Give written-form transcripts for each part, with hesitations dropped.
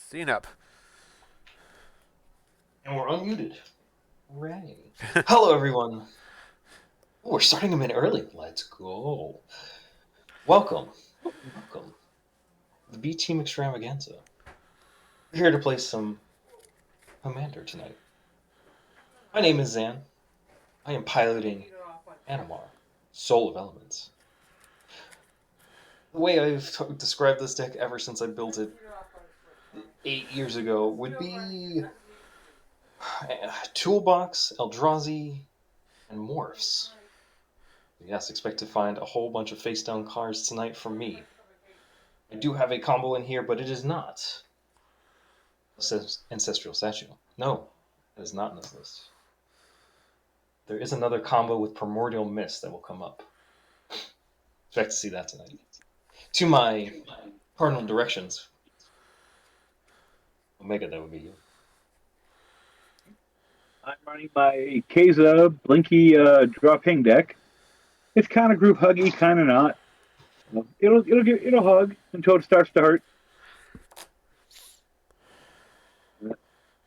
Scene up. And we're unmuted. Hooray. Hello, everyone. Oh, we're starting a minute early. Let's go. Welcome. Welcome. The B Team Extravaganza. We're here to play some Commander tonight. My name is Zan. I am piloting Animar, Soul of Elements. The way I've described this deck ever since I built it 8 years ago would be Toolbox, Eldrazi, and Morphs. Yes, expect to find a whole bunch of face down cards tonight from me. I do have a combo in here, but it is not Ancestral Statue. No, it is not in this list. There is another combo with Primordial Mist that will come up. Expect to see that tonight. To my cardinal directions, Omega, that would be you. I'm running my Keza Blinky draw ping deck. It's kind of group huggy, kind of not. It'll hug until it starts to hurt.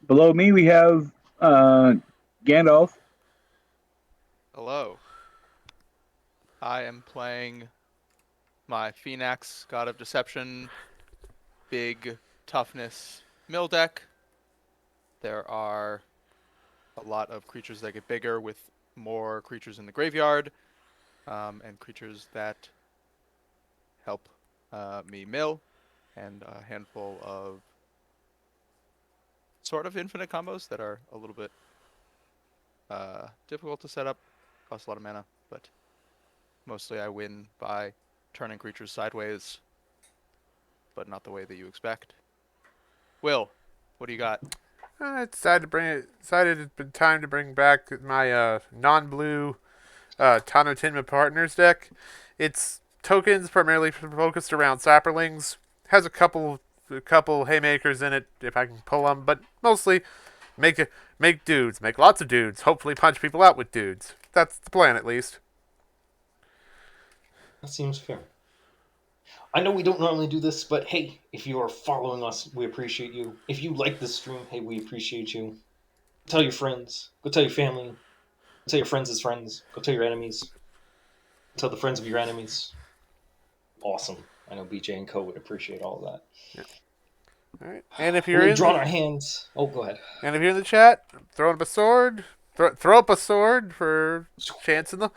Below me we have Gandalf. Hello. I am playing my Phoenix, God of Deception, big toughness mill deck. There are a lot of creatures that get bigger with more creatures in the graveyard, and creatures that help me mill, and a handful of sort of infinite combos that are a little bit difficult to set up, cost a lot of mana, but mostly I win by turning creatures sideways, but not the way that you expect. Will, what do you got? I decided it's been time to bring back my non-blue Tano Tinma Partners deck. It's tokens primarily focused around Sapperlings. Has a couple haymakers in it if I can pull them, but mostly make dudes, make lots of dudes. Hopefully punch people out with dudes. That's the plan, at least. That seems fair. I know we don't normally do this, but hey, if you are following us, we appreciate you. If you like this stream, hey, we appreciate you. Tell your friends. Go tell your family. Go tell your friends' friends. Go tell your enemies. Tell the friends of your enemies. Awesome. I know BJ and Co would appreciate all of that. Yeah. All right. And if you're We've in drawn the, our hands. Oh, go ahead. and if you're in the chat, throw up a sword. Throw up a sword for chance in the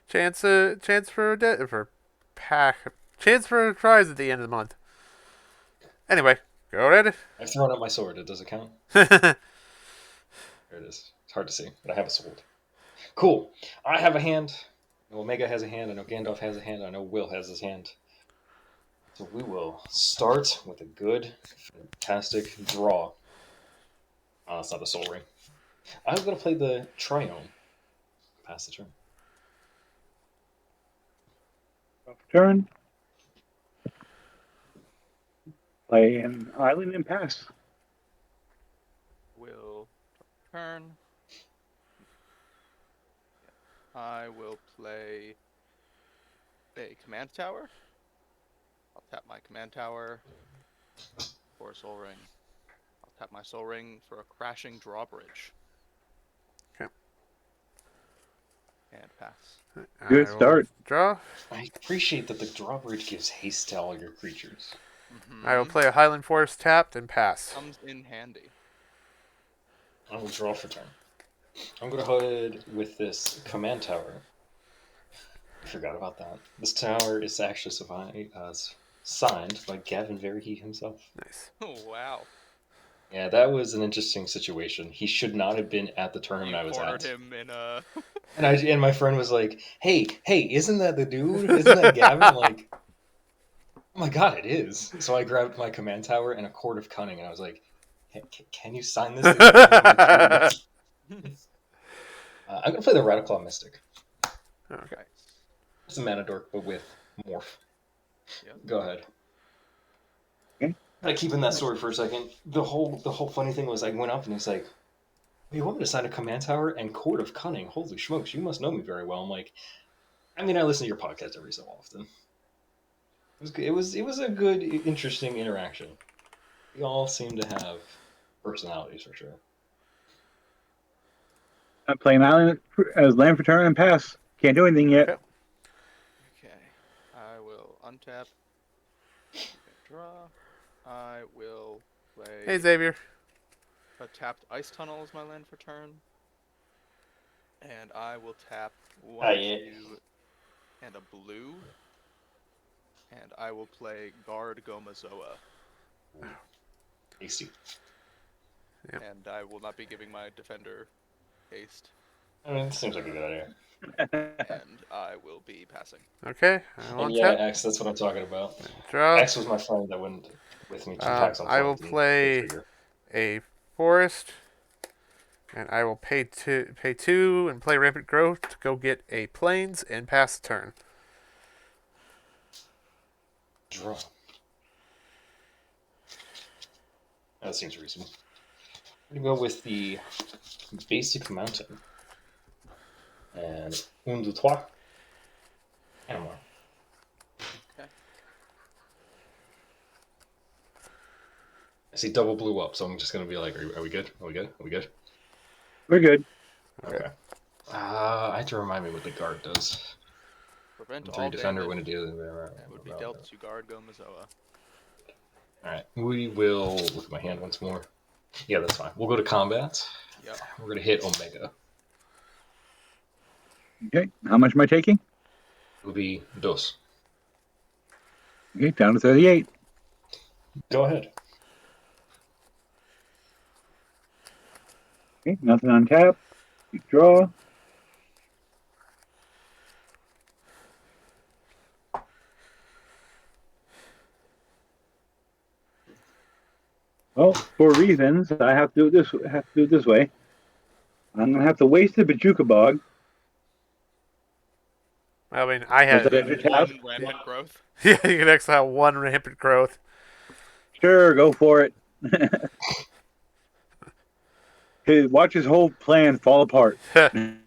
chance for for pack chance for a prize at the end of the month. Anyway, go ahead. I've thrown up my sword. Does it count? There it is. It's hard to see, but I have a sword. Cool. I have a hand. I know Omega has a hand. I know Gandalf has a hand. I know Will has his hand. So we will start with a good, fantastic draw. Oh, that's not a soul ring. I'm going to play the Triome. Pass the turn. Turn. Play an island and pass. Will turn. I will play a command tower. I'll tap my command tower for a soul ring. I'll tap my soul ring for a crashing drawbridge. Okay. And pass. Good start. Draw. I appreciate that the drawbridge gives haste to all your creatures. I will play a Highland Forest tapped and pass. Comes in handy. I will draw for turn. I'm going to go ahead with this command tower. I forgot about that. This tower is actually signed by Gavin Verhey himself. Nice. Oh, wow. Yeah, that was an interesting situation. He should not have been at the tournament I was cornered at. him in a... And my friend was like, hey, isn't that the dude? Isn't that Gavin? I'm like, oh my god, it is. So I grabbed my command tower and a Court of Cunning, and I was like, can you sign this? I'm going to play the Radiclaw Mystic. Okay. It's a mana dork, but with Morph. Yep. Go ahead. Okay. I keep in that story for a second. The whole funny thing was I went up and he's like, you want me to sign a command tower and Court of Cunning? Holy smokes, you must know me very well. I'm like, I mean, I listen to your podcast every so often. It was a good, interesting interaction. We all seem to have personalities for sure. I'm playing island as land for turn and pass. Can't do anything yet. Okay. Okay. I will untap. Draw. I will play Hey, Xavier. a tapped ice tunnel as my land for turn. And I will tap one, yeah. two, and a blue. And I will play Guard Gomazoa. Tasty. Yep. And I will not be giving my defender haste. I mean, it seems like a good idea. And I will be passing. Okay. I will And yeah, untap. X, that's what I'm talking about. Draw. X was my friend that went with me 2 packs on I will 20. play Trigger. a forest, and I will pay two and play rampant growth to go get a plains and pass the turn. Draw. That seems reasonable. I'm going to go with the basic mountain. And un, deux, trois. Animal. Okay. I see double blue up, so I'm just going to be like, are we good? Are we good? Are we good? We're good. Okay. I have to remind me what the guard does. Prevent 3 all defender damage. when it deals. It would be dealt to Guard Gomazoa. Alright, we will look at my hand once more. Yeah, that's fine. We'll go to combat. Yep. We're going to hit Omega. Okay. How much am I taking? It'll be dos. Okay, down to 38. Go ahead. Okay, nothing on tap. Draw. Well, for reasons, I have to do it this way. I'm gonna have to waste the Bajuka Bog. I mean, I had. Was that your task? One rampant growth. Yeah, you can exile one rampant growth. Sure, go for it. Watch his whole plan fall apart. And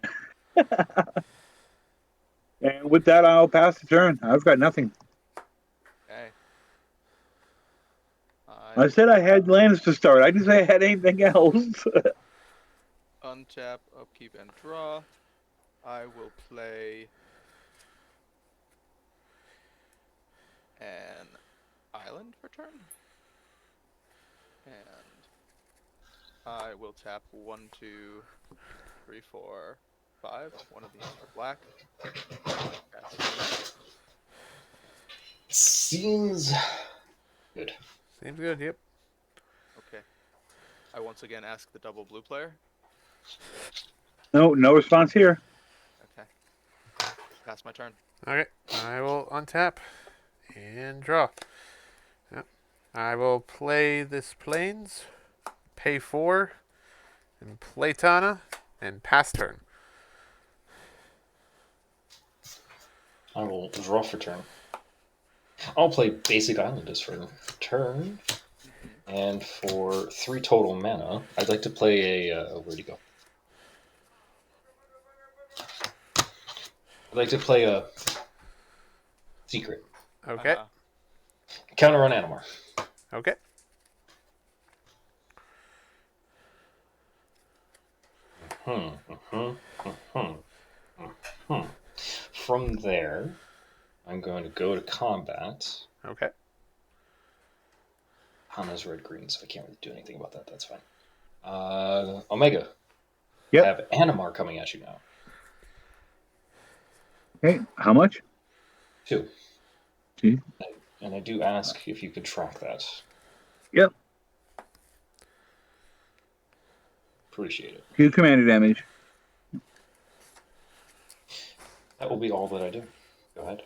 with that, I'll pass the turn. I've got nothing. Okay. I said I had lands to start. I didn't say I had anything else. Untap, upkeep, and draw. I will play an island for turn. And I will tap 1, 2, 3, 4, 5. One of these are black. Pass. Seems good. Seems good. Yep. Okay. I once again ask the double blue player. No response here. Okay. Pass my turn. Okay. I will untap and draw. Yep. I will play this plains, pay 4, and play Tana, and pass turn. I will draw for turn. I'll play Basic Islanders for turn. And for 3 total mana, I'd like to play a. Where'd he go? I'd like to play a secret. Okay. Counter on Animar. Okay. From there, I'm going to go to combat. Okay. Hana's red-green, so I can't really do anything about that. That's fine. Omega. Yep. I have Animar coming at you now. Okay, how much? 2. 2. And I do ask if you could track that. Yep. Appreciate it. 2 commander damage. That will be all that I do. Go ahead.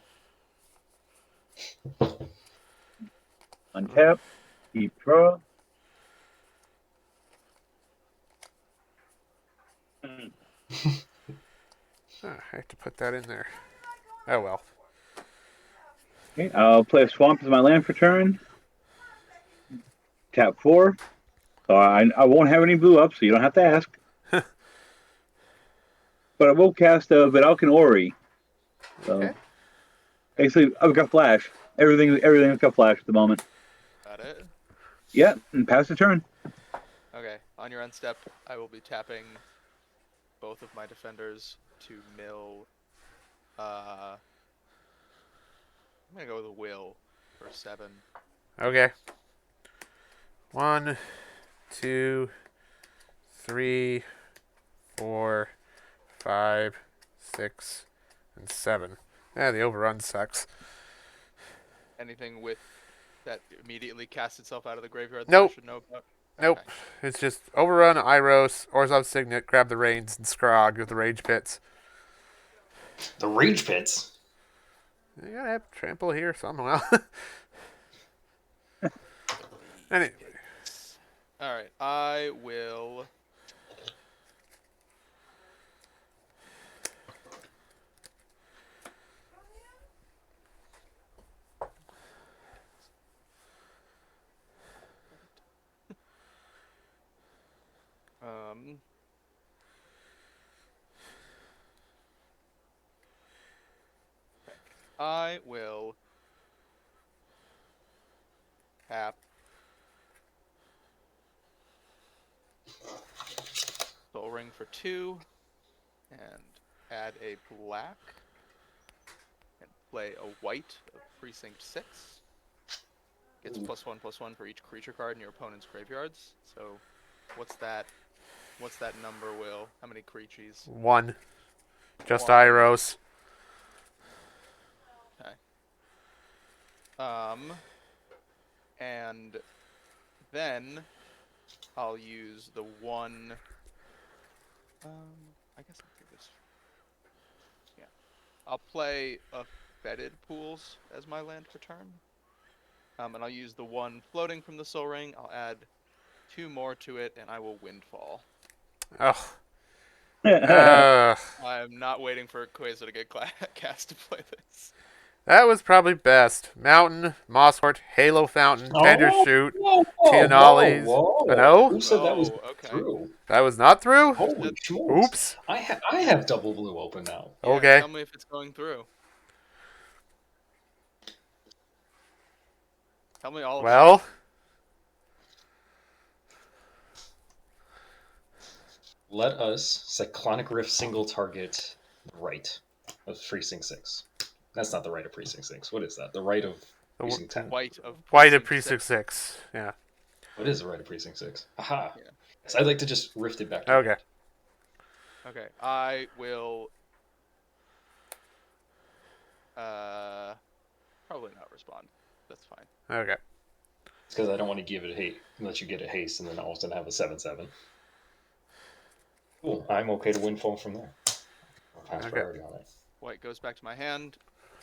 Untap. Keep draw. I have to put that in there. Oh well. Okay, I'll play a swamp as my land for turn. Tap 4. So I won't have any blue up, so you don't have to ask. But I will cast a Vidalcan Ori. So Okay. basically, I've got flash. Everything's got flash at the moment. Got it. Yeah, and pass the turn. Okay, on your end step, I will be tapping both of my defenders to mill. I'm gonna go with a will for 7. Okay. 1, 2, 3, 4, 5, 6, and 7. Yeah, the overrun sucks. Anything with that immediately casts itself out of the graveyard that Nope. I should know about? Nope. Okay. It's just overrun, Iros, Orzhov Signet, grab the reins, and Scrog with the Rage Pits. The Rage Pits. You gotta have trample here somehow. Anyway. Alright, I will. Um. I will tap Soul Ring for 2 and add a black and play a white of Precinct 6. Gets +1/+1 for each creature card in your opponent's graveyards. So, what's that? What's that number, Will? How many creatures? 1. Just 1. Iros. Okay. And then I'll use the 1. I guess I'll do this. Yeah. I'll play a Fetid Pools as my land for turn. And I'll use the 1 floating from the Soul Ring. I'll add 2 more to it, and I will Windfall. Oh. I'm not waiting for Quasar to get cast to play this. That was probably best. Mountain, Mosswort, Halo Fountain, Tender Shoot, Whoa, Tianali's. whoa. No? Who said that was okay. true? That was not through? Holy smokes. Oops. I have double blue open now. Yeah, Okay. Tell me if it's going through. Tell me all about it. Well, Let us Cyclonic Rift single target right of Precinct 6. That's not the right of Precinct 6. What is that? The right of Precinct 10. White of White of Precinct Precinct 6. Yeah. What is the right of Precinct 6? Aha. Yeah. Yes, I'd like to just rift it back. To Okay. Okay, I will. Probably not respond. That's fine. Okay. It's because I don't want to give it a hate, let you get a haste, and then all of a sudden have a 7/7. Cool. I'm okay to windfall from there. Pass Okay. priority on it. White goes back to my hand,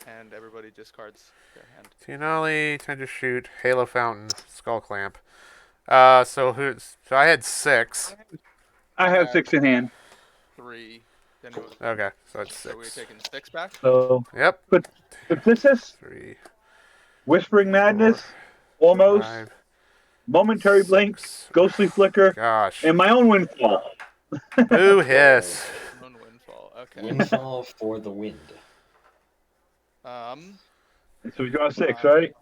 and everybody discards their hand. Tianali, Tender Shoot, Halo Fountain, Skull Clamp. So I had 6. I have 6 in hand. 3. Then Okay, so it's so we're 6. taking 6 back. So, Yep. but this is 3, Whispering Madness, 4, almost, 5, Momentary Blink, 6. Ghostly Flicker, Gosh. and my own Windfall. Boo hiss. Lone Windfall. Okay. Windfall for the wind. So we draw 6, right?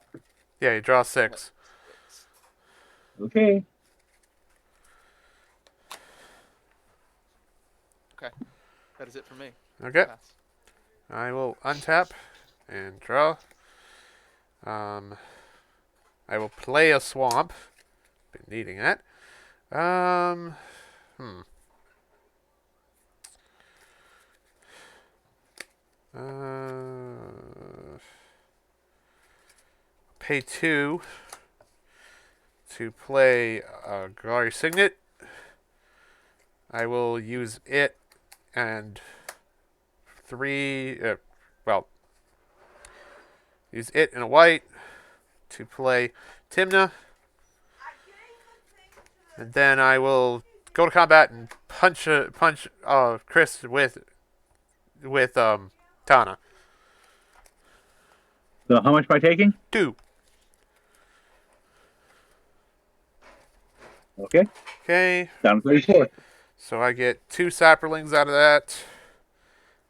Yeah, you draw 6. Okay. Okay. That is it for me. Okay. Pass. I will untap and draw. I will play a swamp. Been needing that. Pay 2 to play Galari Signet. I will use it and 3. Use it in a white to play Timna. And then I will go to combat and punch Chris with Tana. So how much am I taking? 2. Okay. Okay. Down to 34. So I get 2 Saprolings out of that.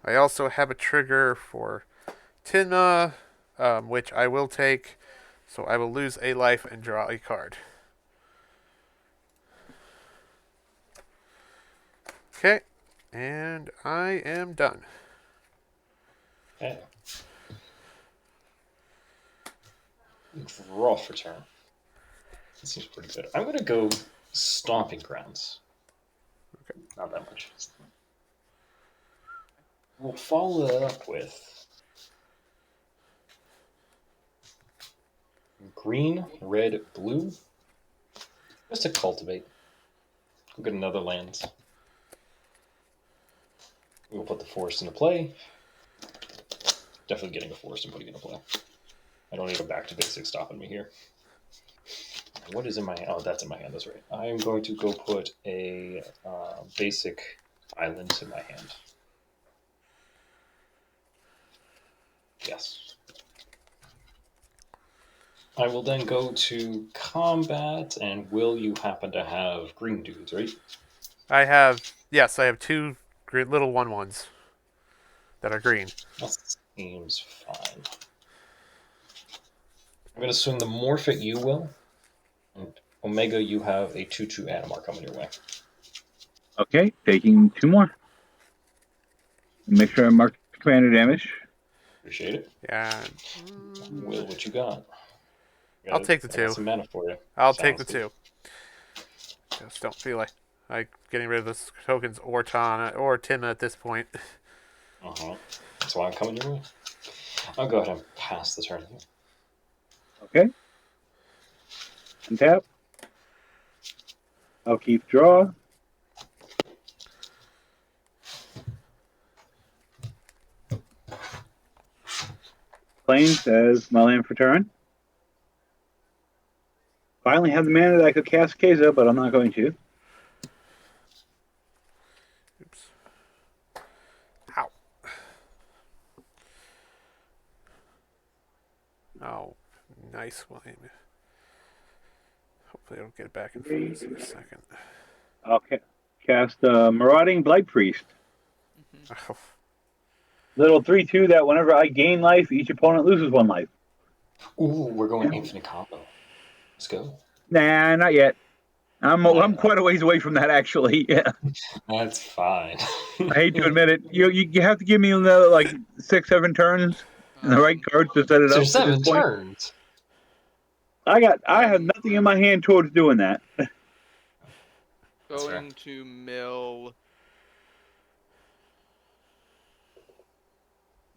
I also have a trigger for Timna, which I will take. So I will lose a life and draw a card. Okay. And I am done. Okay. Draw for turn. That seems pretty good. I'm gonna go Stomping Grounds. Okay. Not that much. We'll follow that up with green, red, blue. Just to cultivate. Go get another land. We'll put the forest into play. Definitely getting a forest and putting it into play. I don't need a back to basics stopping me here. What is in my hand? Oh, that's in my hand. That's right. I am going to go put a basic island in my hand. Yes. I will then go to combat, and will you happen to have green dudes, right? I have two little 1/1s that are green. That seems fine. I'm going to swing the Morph at you, Will. And Omega, you have a 2/2 Animar coming your way. Okay, taking 2 more. Make sure I mark commander damage. Appreciate it. Yeah. Will, what you got? I'll take the I 2. got some mana for you. I'll take the Sounds 2. Just don't feel like getting rid of the tokens or Timma at this point. Uh-huh. That's why I'm coming your way. I'll go ahead and pass the turn here. Okay. Untap. I'll keep draw. Plains as my land for turn. Finally have the mana that I could cast Keza, but I'm not going to. Oops. Ow. Oh, nice one. Hopefully I don't get it back in freeze in a second. I'll cast Marauding Blight Priest. Oh. Little 3/2 that whenever I gain life, each opponent loses 1 life. Ooh, we're going infinite combo. Let's go. Nah, not yet. I'm quite a ways away from that, actually. Yeah. That's fine. I hate to admit it. You have to give me another like 6-7 turns and the right cards to set it So up. At 7 this point. turns. I have nothing in my hand towards doing that. Going to mill.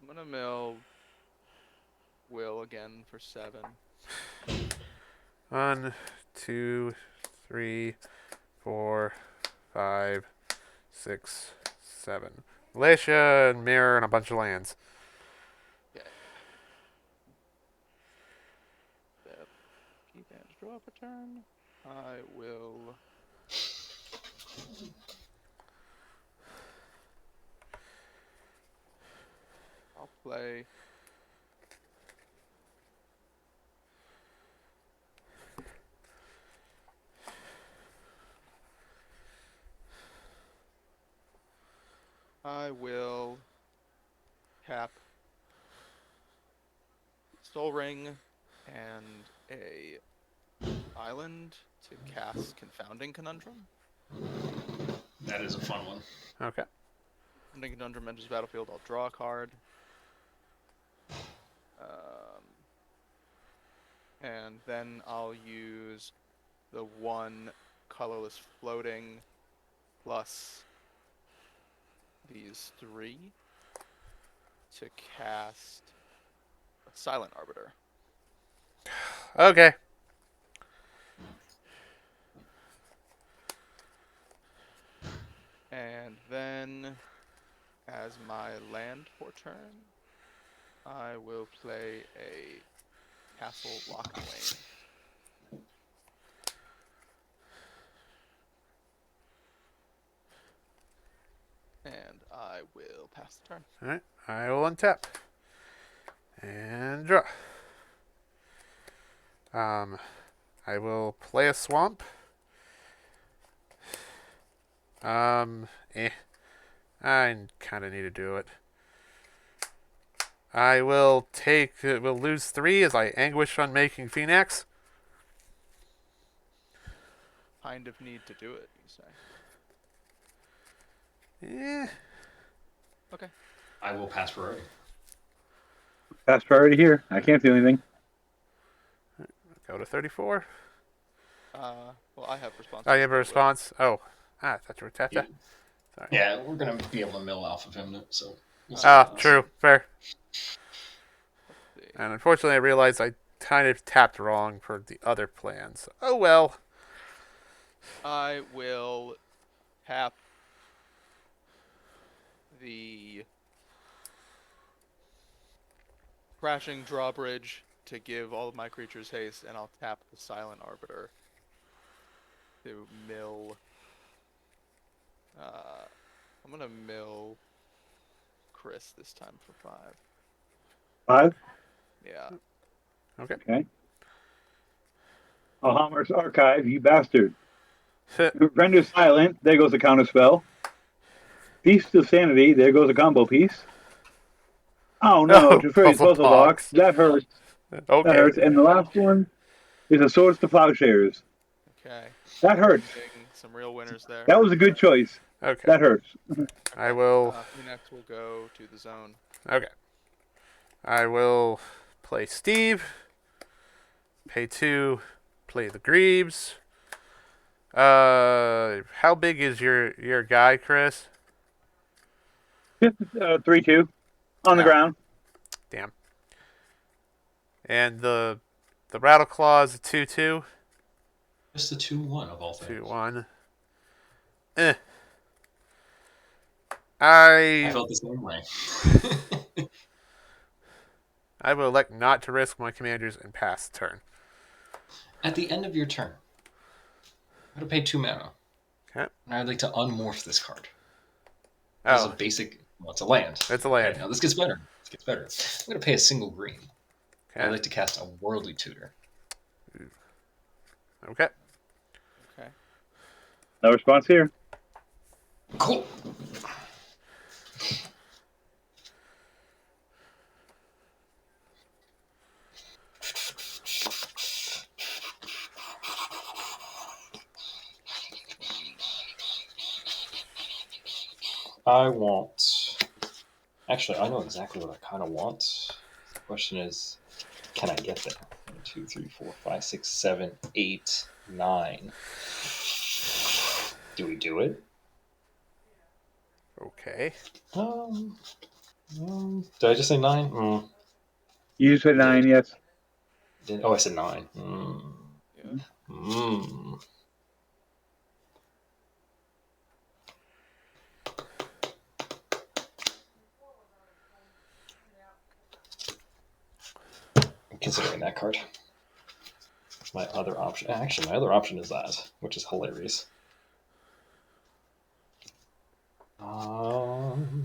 I'm gonna mill Will again for 7. 1, 2, 3, 4, 5, 6, 7. Militia and mirror and a bunch of lands. Okay. Keep and draw a turn. I will. I'll play. I will tap Soul Ring and a island to cast Confounding Conundrum. That is a fun one. Okay. Confounding Conundrum enters the battlefield. I'll draw a card. And then I'll use the 1 colorless floating plus these 3 to cast a Silent Arbiter. Okay. And then, as my land for turn, I will play a Castle Lock Lane. And I will pass the turn. Alright. I will untap. And draw. I will play a swamp. I kind of need to do it. I will will lose 3 as I anguish on making Phoenix. Kind of need to do it, you say. Eh, I will pass priority. Fast priority here. I can't do anything. go to 34. Well, I have response. Oh, you have a response? Oh. I thought you were tapped. Yeah. Sorry. Yeah, we're gonna be able to mill off of him, so. We'll see Ah, what happens. true. Fair. See. And unfortunately, I realized I kind of tapped wrong for the other plans. Oh well. I will tap the crashing drawbridge to give all of my creatures haste, and I'll tap the silent arbiter to mill. I'm gonna mill Chris this time for 5. 5. Yeah. Okay. Alhammer's Archive, you bastard. Render silent. There goes a counter spell. Feast of Sanity. There goes a combo piece. Oh no! Oh, Teferi's puzzle Puzzle Box. box. That hurts. Okay. That hurts. And the last one is a Swords to Plowshares. Okay. That hurts. Getting some real winners there. That was a good choice. Okay. That hurts. I will. Phoenix will go to the zone. Okay. I will play Steve. Pay 2. Play the Greaves. How big is your guy, Chris? 3/2 on the Oh. ground. Damn. And the Rattle Claw is a 2/2. Just the 2/1 of all things. 2/1. Eh. I felt the same way. I will elect not to risk my commanders and pass turn. At the end of your turn, I'm going to pay 2 mana. Okay. And I'd like to unmorph this card. As a Oh, basic. Well, it's a land. it's a land. Okay, now this gets better. I'm going to pay a single green. I'd Okay. like to cast a Worldly Tutor. Okay. Okay. No response here. Cool. I want. Actually, I know exactly what I kind of want. The question is, can I get there? 1, 2, 3, 4, 5, 6, 7, 8, 9. Do we do it? Okay. Did I just say 9? You just said 9, yes. Oh, I said 9. Yeah. I'm considering that card. My other option. Actually, my other option is that, which is hilarious. I'm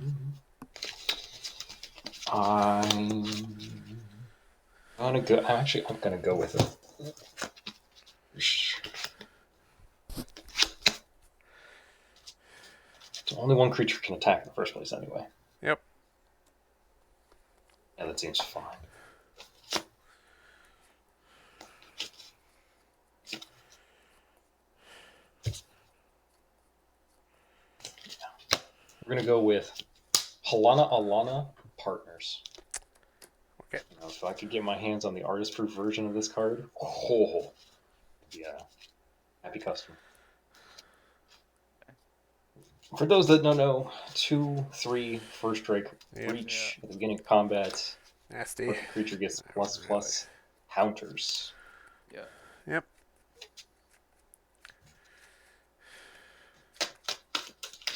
gonna go. I'm gonna go with it. So only one creature can attack in the first place, anyway. Yep. Yeah, that seems fine. We're gonna go with Halana Alana Partners. Okay. You know, if I could get my hands on the artist-proof version of this card, oh, yeah, happy customer. For those that don't know, 2/3 first strike Yep. reach at the beginning of combat. Nasty. Target creature gets Not plus really. plus counters. Yeah. Yep.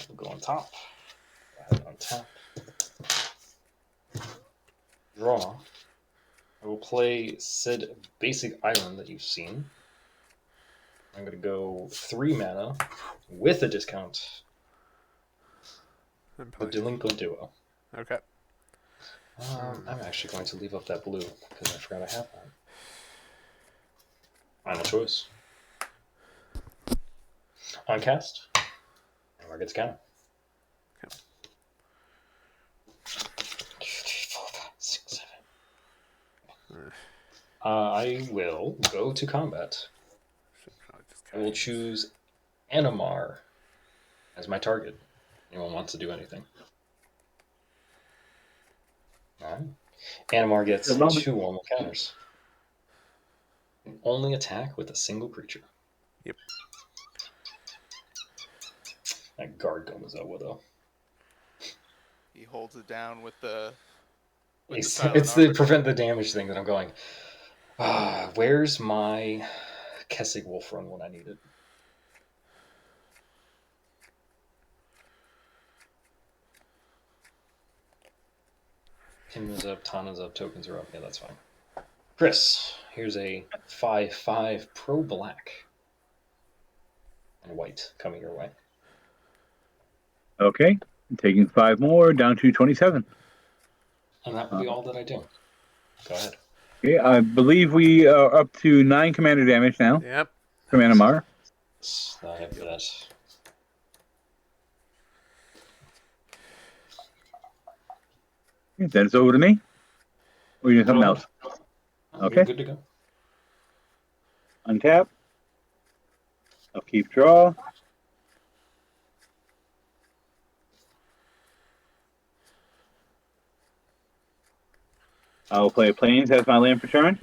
We'll go on top. Go ahead on tap. Draw. I will play said basic island that you've seen. I'm going to go 3 mana with a discount. I'm The playing. Delinquent Duo. Okay. I'm actually going to leave up that blue because I forgot I have that. Final choice. On cast. And Mark gets counter. Okay. 2, 3, 4, 5, 6, 7. I will go to combat. I will choose Animar as my target. anyone wants to do anything. Alright. Animar gets The moment- 2 normal counters. Can only attack with a single creature. Yep. That guard goes over though. He holds it down with the It's silent the armor. prevent the damage thing that I'm going. Where's my Kessig Wolf Run when I need it? Tim is up, Tana's up, tokens are up. Yeah, that's fine. Chris, here's a 5/5 pro black and white coming your way. Okay. Taking 5 more, down to 27. And that would be all that I do. Go ahead. Okay, I believe we are up to 9 commander damage now Yep. from Animar. I have that. Then it's over to me. Or you doing something else? Okay. You're good to go. Untap. I'll keep draw. I'll play Plains as my land for turn.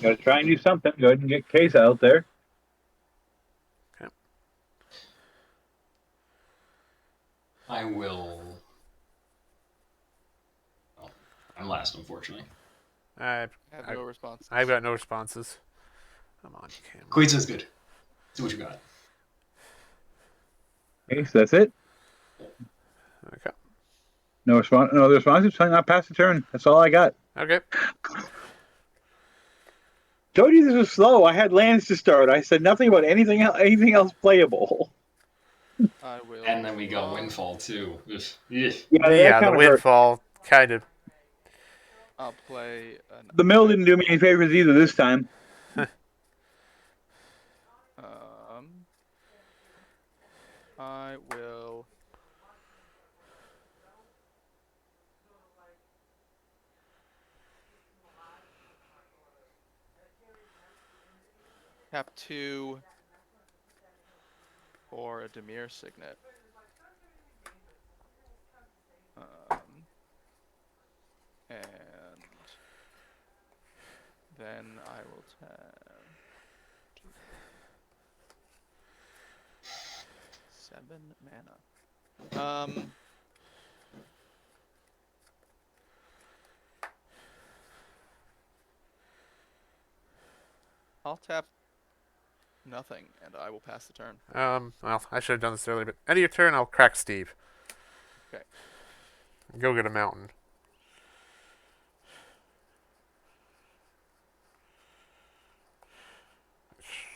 Gotta try and do something. Go ahead and get Case out there. I will. Oh, I'm last, unfortunately. I've Have no response. got no responses. I'm on camera. Quaid's good. See what you got. Okay, so that's it. Okay. No response. No other responses. So not pass the turn. That's all I got. Okay. Told you this was slow. I had lands to start. I said nothing about anything else playable. I will. And then we got Windfall too. Ugh. Ugh. Yeah, Yeah, the hurt. windfall kind of. I'll play an. The mill didn't do me any favors either this time. I will. Tap 2 for a Demir Signet. And then I will tap 7 mana. I'll tap nothing, and I will pass the turn. Well, I should have done this earlier, but end of your turn, I'll crack Steve. Okay. Go get a mountain.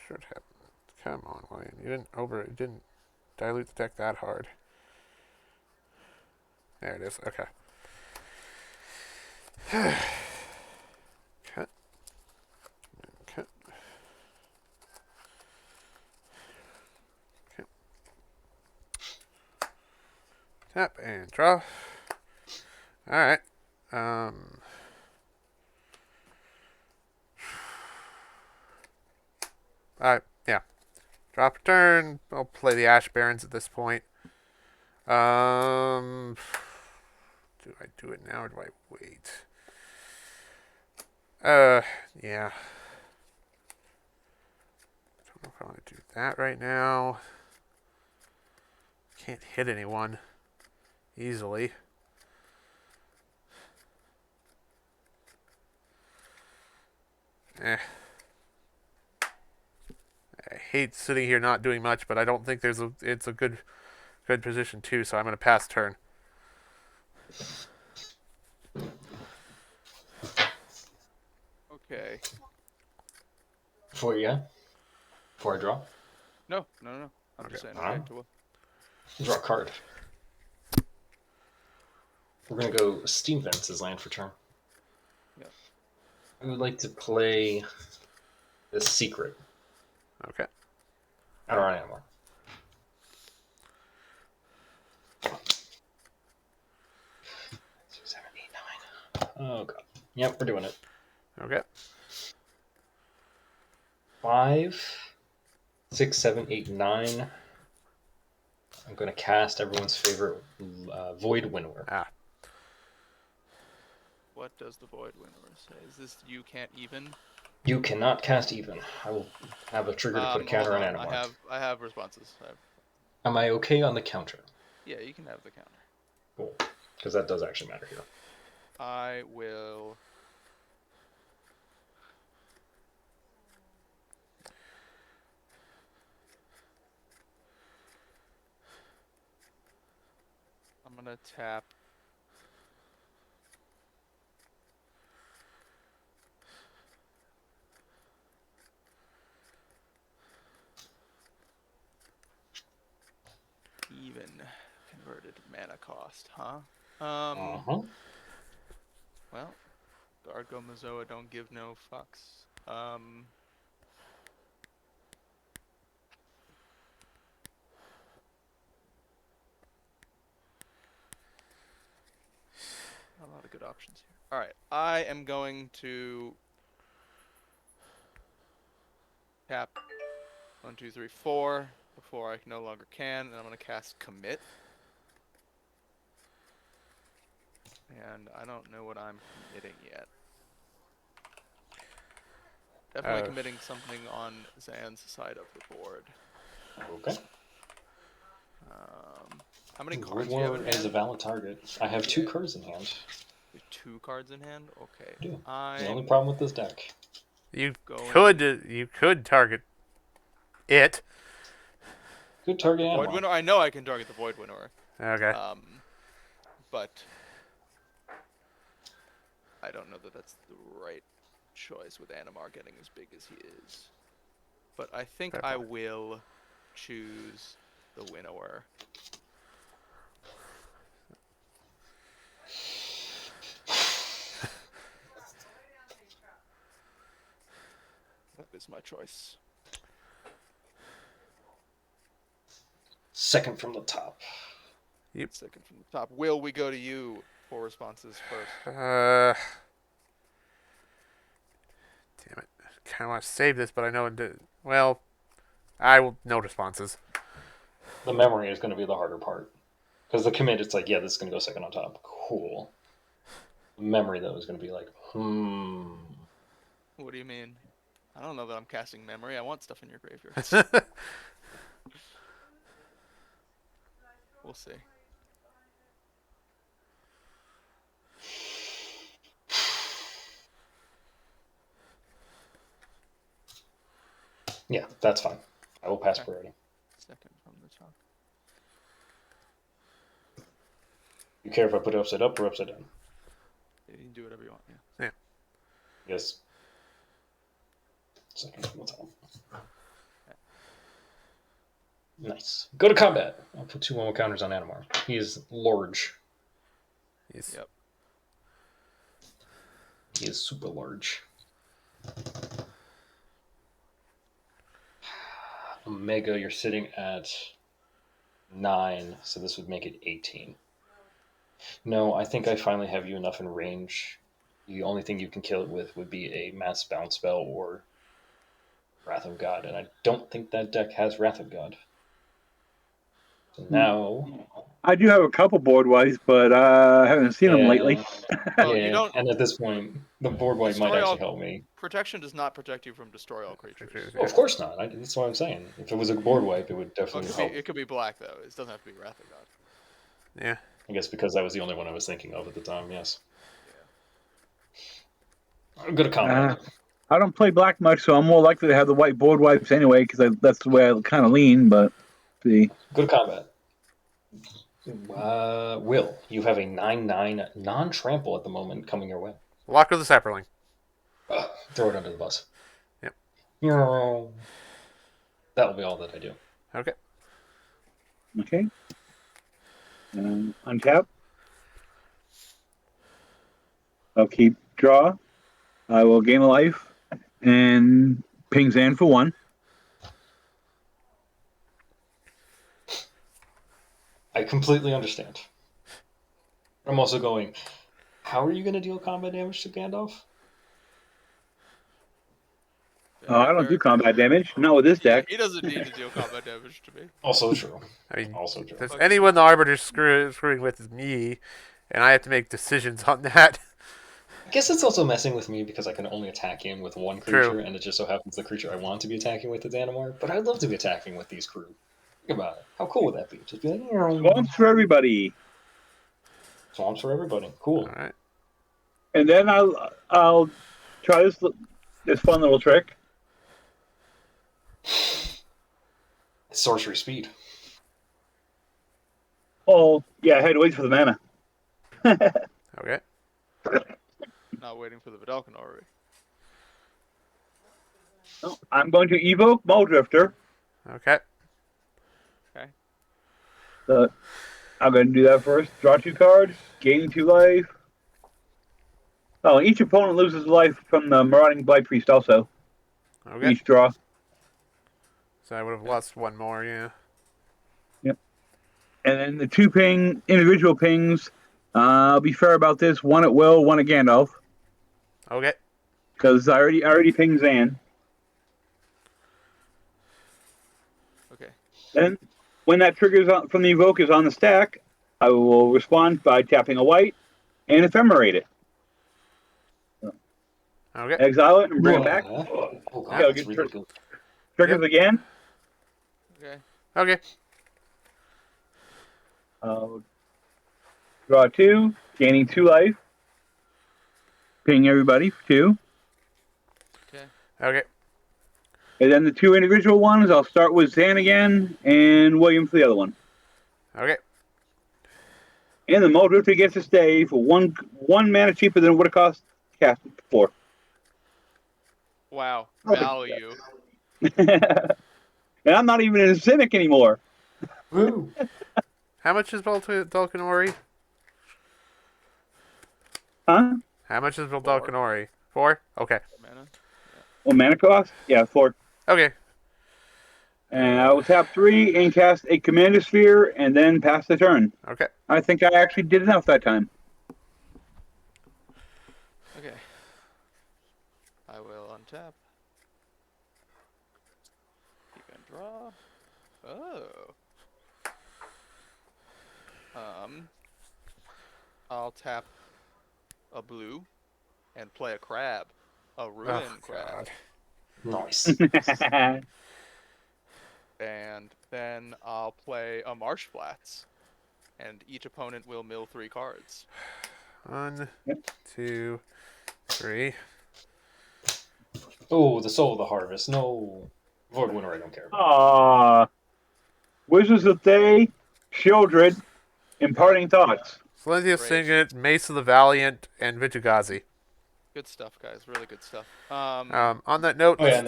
Should have. Come on, William. You didn't dilute the deck that hard. There it is. Okay. Cut. Cut. Okay. Tap and draw. Alright. Yeah. Drop a turn. I'll play the Ash Barrens at this point. Do I do it now or do I wait? Yeah. Don't know if I want to do that right now. Can't hit anyone easily. I hate sitting here not doing much, but I don't think it's a good position too, so I'm going to pass turn. Okay. Before I draw? No. I'm just saying. Okay, cool. Draw a card. We're going to go Steam Vents as land for turn. Yeah. I would like to play the Secret. Okay. I don't run anymore. Six, 7, 8, 9. Oh god. Yep, we're doing it. Okay. 5, 6, 7, 8, 9. I'm going to cast everyone's favorite Void Winnower. Ah, What does the Void Winnower say? Is this you can't even? You cannot cast even. I will have a trigger to put a counter Hold on on. Animar. I have responses. Am I okay on the counter? Yeah, you can have the counter. Cool. Because that does actually matter here. I will. I'm gonna tap. Even converted mana cost, huh? Uh-huh. Well, Gargo Mazoa don't give no fucks. A lot of good options here. Alright, I am going to tap 1, 2, 3, 4 before I no longer can, and I'm going to cast Commit. And I don't know what I'm committing yet. Definitely committing something on Zan's side of the board. Okay. How many Void cards do you have Winnower in is a hand? valid target. I have 2 cards in hand. You have 2 cards in hand? Okay. I do. The I'm only problem with this deck. you going... you could target it. Good target Void Animar. Winnower? I know I can target the Void Winnower. Okay. But I don't know that that's the right choice with Animar getting as big as he is. But I think Fair I point. will choose the Winnower. That is my choice. Second from the top. Second from the top. Will, we go to you for responses first. Damn it. Kind of want to save this, but I know it did. Well, I will no responses. The memory is going to be the harder part. Because the commit, it's like, yeah, this is going to go second on top. Cool. The memory, though, is going to be like, What do you mean? I don't know that I'm casting memory. I want stuff in your graveyards. We'll see. Yeah, that's fine. I will pass Okay. priority. Second from the top. You care if I put it upside up or upside down? You can do whatever you want, yeah. Yes. Second from the top. Nice. Go to combat. I'll put 2 1 counters on Animar. He is large. Yes. Yep. He is super large. Omega, you're sitting at 9, so this would make it 18. No, I think I finally have you enough in range. The only thing you can kill it with would be a mass bounce spell or Wrath of God, and I don't think that deck has Wrath of God. So now, I do have a couple board wipes, but I haven't seen them lately. Well, you don't. and at this point, the board wipe might Destroy all- actually help me. Protection does not protect you from destroy all creatures. Oh, of course not. That's what I'm saying. If it was a board wipe, it would Oh, definitely help. it could be black though. It doesn't have to be Wrath of God. Yeah. I guess because that was the only one I was thinking of at the time. Yes. I'm good at combat. I don't play black much, so I'm more likely to have the white board wipes anyway, because that's the way I kind of lean. But see, Good combat. Will, you have a 9/9 non-trample at the moment coming your way. Lock of the Sapperling. Throw it under the bus. Yep. That will be all that I do. Okay. okay, untap. I'll keep draw. I will gain a life and ping Zan for 1. I completely understand. I'm also going, how are you going to deal combat damage to Gandalf? Oh, I don't do Very combat damage. Not with this Yeah, deck. he doesn't need to deal combat damage to me. Also true. I mean, Also true. if there's Fucking- anyone the Arbiter's screwing with is me, and I have to make decisions on that. I guess it's also messing with me because I can only attack him with one True. creature, and it just so happens the creature I want to be attacking with is Animorph. But I'd love to be attacking with these crew. Think about it. How cool would that be? Just be like, Swamps for everybody. swamps for everybody. Cool. All right. And then I'll try this fun little trick. It's sorcery speed. Oh, yeah, I had to wait for the mana. Okay. Not waiting for the Vidalcan already. No, I'm going to evoke Muldrifter. Okay. I'm going to do that first. Draw 2 cards, gain 2 life. Oh, each opponent loses life from the Marauding Blight Priest also. Okay. Each draw. So I would have lost one more. Yeah. And then the 2 individual pings. I'll be fair about this. 1 at Will, 1 at Gandalf. Okay. Because I already pinged Zan. Okay. Then, when that triggers from the evoke is on the stack, I will respond by tapping a white and ephemerate it. Okay. Exile it and bring it back. Oh god, Yeah, that's get really trick- good. Triggers again. Okay. Okay. Draw 2, gaining 2 life. Ping everybody for 2. Okay. And then the 2 individual ones, I'll start with Zan again and William for the other one. Okay. And the Muldrifter gets to stay for one mana cheaper than it would have cost to cast it before. Wow. Oh, Value. And I'm not even a cynic anymore. Woo! How much is Vulcanori? Huh? How much is Vulcanori? 4? Okay. Mana. Well, mana cost? Yeah, 4. Okay. And I will tap 3 and cast a Commander Sphere and then pass the turn. Okay. I think I actually did enough that time. Okay. I will untap. Keep and draw. Oh. I'll tap a blue and play a crab. A ruin Oh, crab. God. Nice. And then I'll play a Marsh Flats. And each opponent will mill 3 cards. 1, 2, 3. Oh, the Soul of the Harvest. No. Void Winter, I don't care. Aww. Wizards of Thay, Shieldred, Imparting Thoughts. Silencia Great. Signet, Mace of the Valiant, and Vitugazi. Good stuff, guys. Really good stuff. On that note, Oh, yeah,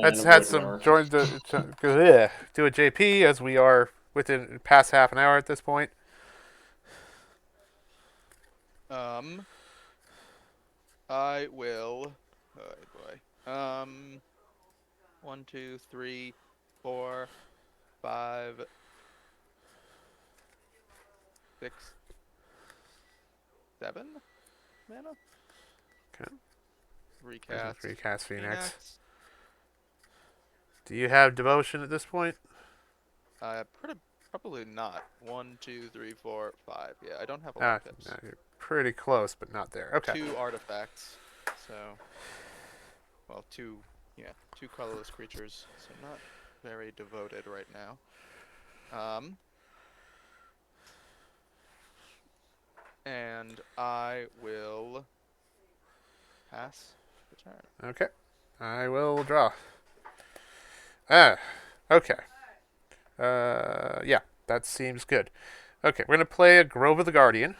let's and had Void some Winter. join do a JP as we are within past half an hour at this point. I will. Oh boy. 1, 2, 3, 4, 5, 6, 7 mana. Okay. Recast. Recast Phoenix. Phoenix. Do you have devotion at this point? Probably not. 1, 2, 3, 4, 5. Yeah, I don't have a lot Ah, of pips. no, you're pretty close, but not there. Okay. 2 artifacts. So, well, 2 colorless creatures. So not very devoted right now. And I will pass the turn. Okay. I will draw. Okay. Yeah, that seems good. Okay, we're going to play a Grove of the Guardian.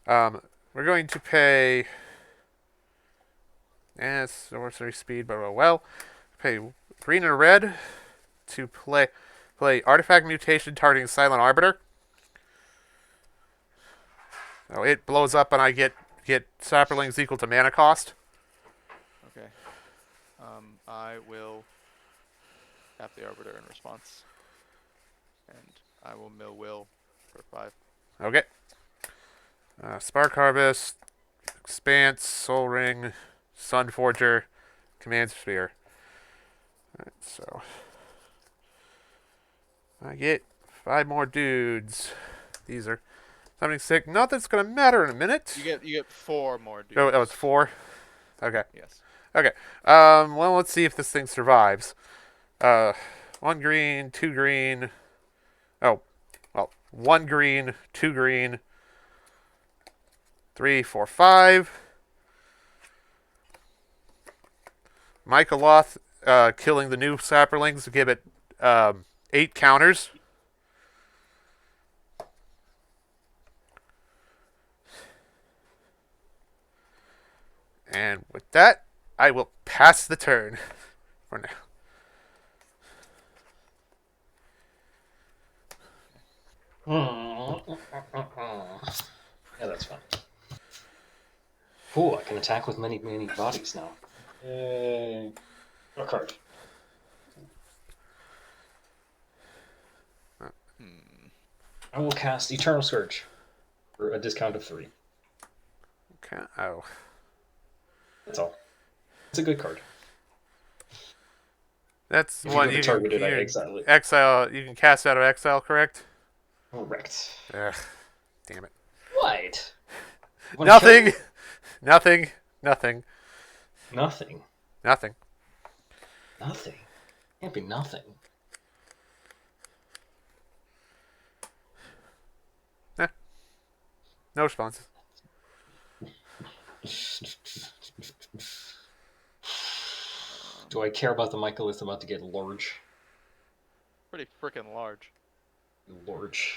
We're going to pay... sorcery speed, but oh well. Pay green and red to play Artifact Mutation targeting Silent Arbiter. So it blows up and I get Saprolings equal to mana cost. Okay. I will tap the Arbiter in response. And I will mill Will for 5. Okay. Spark Harvest, Expanse, Soul Ring, Sunforger, command sphere. Alright, so I get 5 more dudes. These are something sick. Not that's gonna matter in a minute. You get 4 more dudes. Oh, it's 4. Okay. Yes. Okay. Well, let's see if this thing survives. 1 green, 2 green. Oh, well, 1 green, 2 green, 3, 4, 5. Michael Loth killing the new sapperlings to give it 8 counters. And with that, I will pass the turn for now. Yeah, that's fun. Cool, I can attack with many bodies now. Yay. Draw a card. I will cast Eternal Scourge for a discount of 3. Okay. Oh. That's all. It's a good card. That's If one you you go to can target it, I exile it. exile. You can cast out of exile, correct? Correct. Ugh, damn it. What? You wanna kill Nothing. me? Nothing. Nothing. Nothing. Nothing. Nothing. Can't be nothing. No responses. Do I care about the Michael that's about to get large? Pretty freaking large. Large.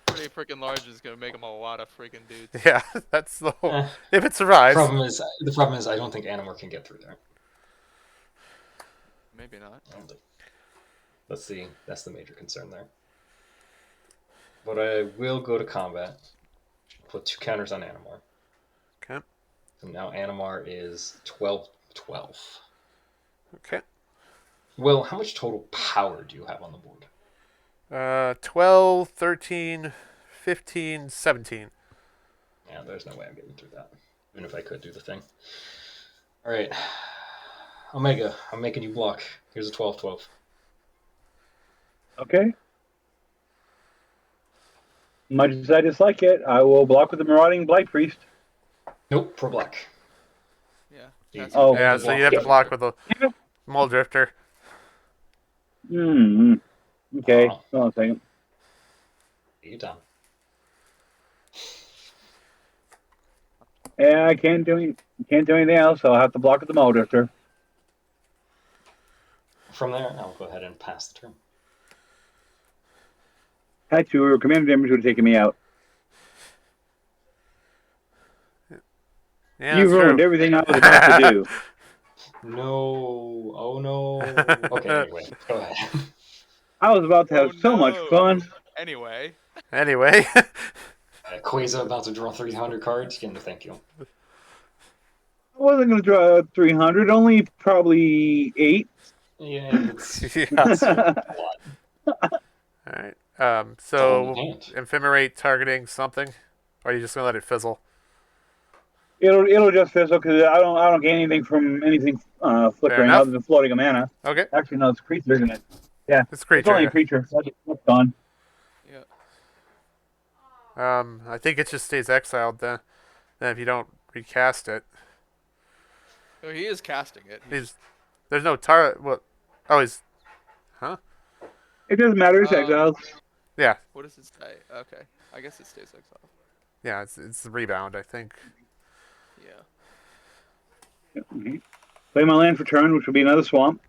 Pretty freaking large is gonna make them a lot of freaking dudes. Yeah, that's the whole. Eh. If it survives. The problem is I don't think Animorph can get through there. Maybe not. I don't think. Let's see. That's the major concern there. But I will go to combat. Put 2 counters on Animar. Okay. So now Animar is 12. Okay. Well, how much total power do you have on the board? 12, 13, 15, 17. Yeah, there's no way I'm getting through that. Even if I could do the thing. Alright. Omega, I'm making you block. Here's a 12/12. Okay. Much as I dislike it, I will block with the Marauding Blight Priest. Nope, pro black. Yeah. You- That's Oh. Yeah, so you have to block with the Yeah. Mole Drifter. Hmm. Okay. Aw. Hold on a second. You done. Yeah, I can't do anything else, so I'll have to block with the Mole Drifter. From there, I'll go ahead and pass the turn. Had to, or Commander Damage would have taken me out. Yeah, You that's ruined true. everything I was about to do. No. Oh no. Okay, anyway, go ahead. I was about to have Oh, so much no. fun. Anyway. Anyway. Quasar about to draw 300 cards. No, thank you. I wasn't going to draw 300, only probably 8. Yeah, it's Yeah. a lot. Alright. It's a So, whole hand. Ephemerate targeting something? Or are you just going to let it fizzle? It'll just fizzle because I don't get anything from anything flickering enough. other than floating a mana. Okay. Actually, no, it's a creature, isn't it? Yeah, It's a it's only a creature. creature. That's gone. Yeah. I think it just stays exiled then if you don't recast it. Oh, he is casting it. There's no tar. What? Oh, he's. Huh? It doesn't matter. It's Um, exiled. Yeah. What does it say? Okay. I guess it stays exiled. Yeah, it's the rebound, I think. Yeah. Mhm. Play my land for turn, which will be another swamp.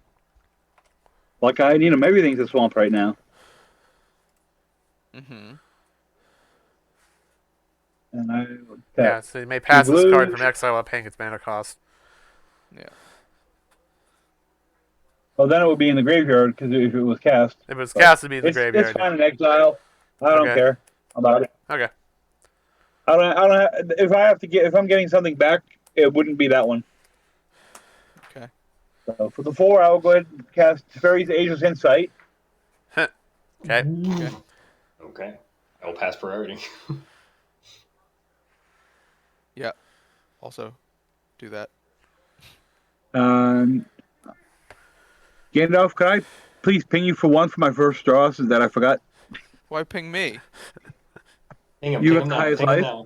Like everything's a swamp right now. Mm-hmm. And I Yeah, so you may pass this blue. card from exile while paying its mana cost. Yeah. Well, then it would be in the graveyard because if it was cast. If it was cast, it'd be in the It's graveyard. fine in exile. I don't Okay. care about it. Okay. I don't. If I'm getting something back, it wouldn't be that one. Okay. So for the 4, I will go ahead and cast Fairy's Ageless Insight. Okay. Okay. Okay. I will pass priority. Yeah. Also, do that. Um, Gandalf, could I please ping you for one for my first draw since that I forgot? Why ping me? You Ping got him the now, highest ping him life? now,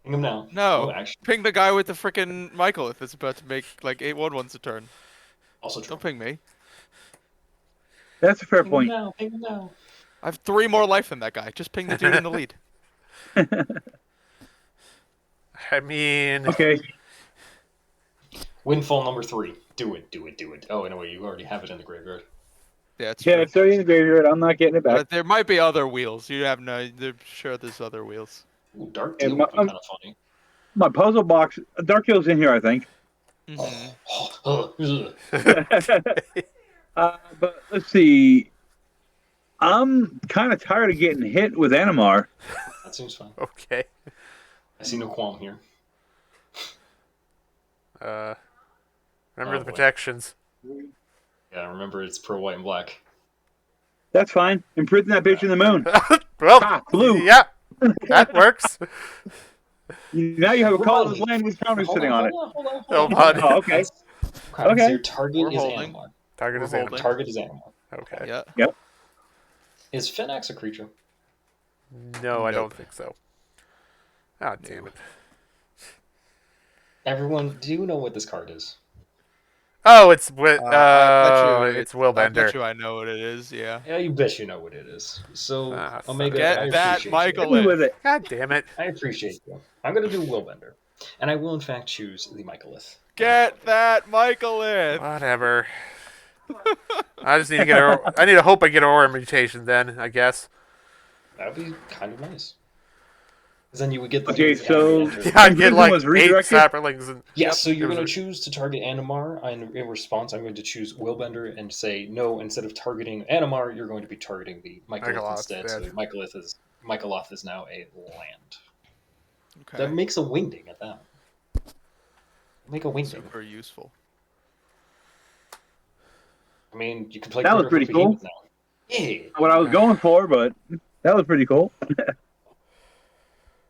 ping him now. Oh, No. actually, Ping the guy with the frickin' Michael if it's about to make like 8/1 a turn. also true. Don't ping me. That's a fair Ping him point. now, ping him now. I have 3 more life than that guy. Just ping the dude in the lead. I mean, Okay. Windfall number 3. Do it, do it, do it. Oh, anyway, you already have it in the graveyard. Yeah, it's Yeah, true. it's already in the graveyard. I'm not getting it back. But there might be other wheels. You have no. They're sure there's other wheels. Ooh, Dark And Deal would be kind of funny. my puzzle box, Dark Hill's in here, I think. But let's see. I'm kind of tired of getting hit with Animar. That seems fine. okay. I see no qualm here. Remember Oh, the boy. protections. Yeah, remember it's pro white and black. That's fine. Imprison that bitch in the moon. Well, Ah, blue. yeah, that works. Now you have a We're colorless buying. land with counters Hold sitting on it. Hold on. Oh, okay. Okay. Okay. So your target We're is holding. Animar. Target We're is animal. holding. Target is Animar. Okay. Yeah. Yep. Is Finax a creature? No, I don't Nope. think so. Ah, damn it. Everyone, do you know what this card is? Oh, it's I bet you it's I Willbender. bet you I know what it is. Yeah. Yeah, you bet you know what it is. So, Ah, son Omega, of a I Get that, appreciate Michael. Hit me with it. God damn it. You. I appreciate you. I'm going to do Willbender. And I will, in fact, choose the Michaelith. Get that, Michael. Whatever. I just need to get I need to hope I get an aura mutation then, I guess. That would be kind of nice. Because then you would get the Okay, things so- every enter. Yeah, I'd get Imprison like was 8 redirected? sapperlings and Yes, so you're It was going to choose to target Animar, and in response, I'm going to choose Willbender and say, no, instead of targeting Animar, you're going to be targeting the Michaelith Michaeloth, instead. So yeah. Michaeloth is now a land. Okay. That makes a wingding at that. Make a wingding. Super useful. I mean, you can play That was Critical pretty cool. Behemoth now. Yeah. What I was going for, but that was pretty cool.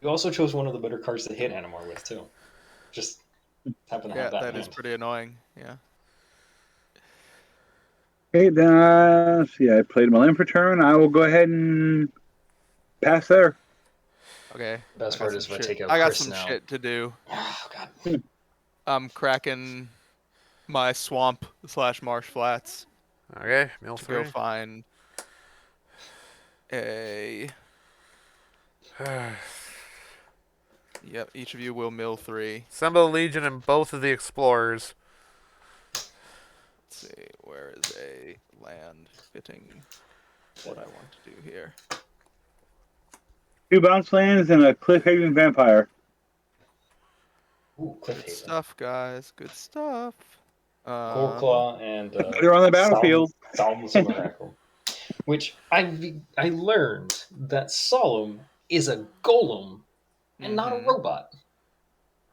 You also chose one of the better cards to hit Animar with, too. Just happen to Yeah, have that that in is hand. pretty annoying. Yeah. Okay, then see, I played my land for turn. I will go ahead and pass there. Okay. Best I got part is some if I shit- take out I got Chris some now. shit to do. Oh, God. I'm cracking my swamp / marsh flats okay, mill to go 3. find a. Yep, each of you will mill 3. Assemble a legion and both of the explorers. Let's see, where is a land fitting what I want to do here? 2 bounce lands and a Cliffhaven Vampire. Ooh, Good Cliffhaven. stuff, guys. Good stuff. Goreclaw and They're on the battlefield. Solemn's Miracle. Which I learned that Solemn is a golem and not a Mhm. robot.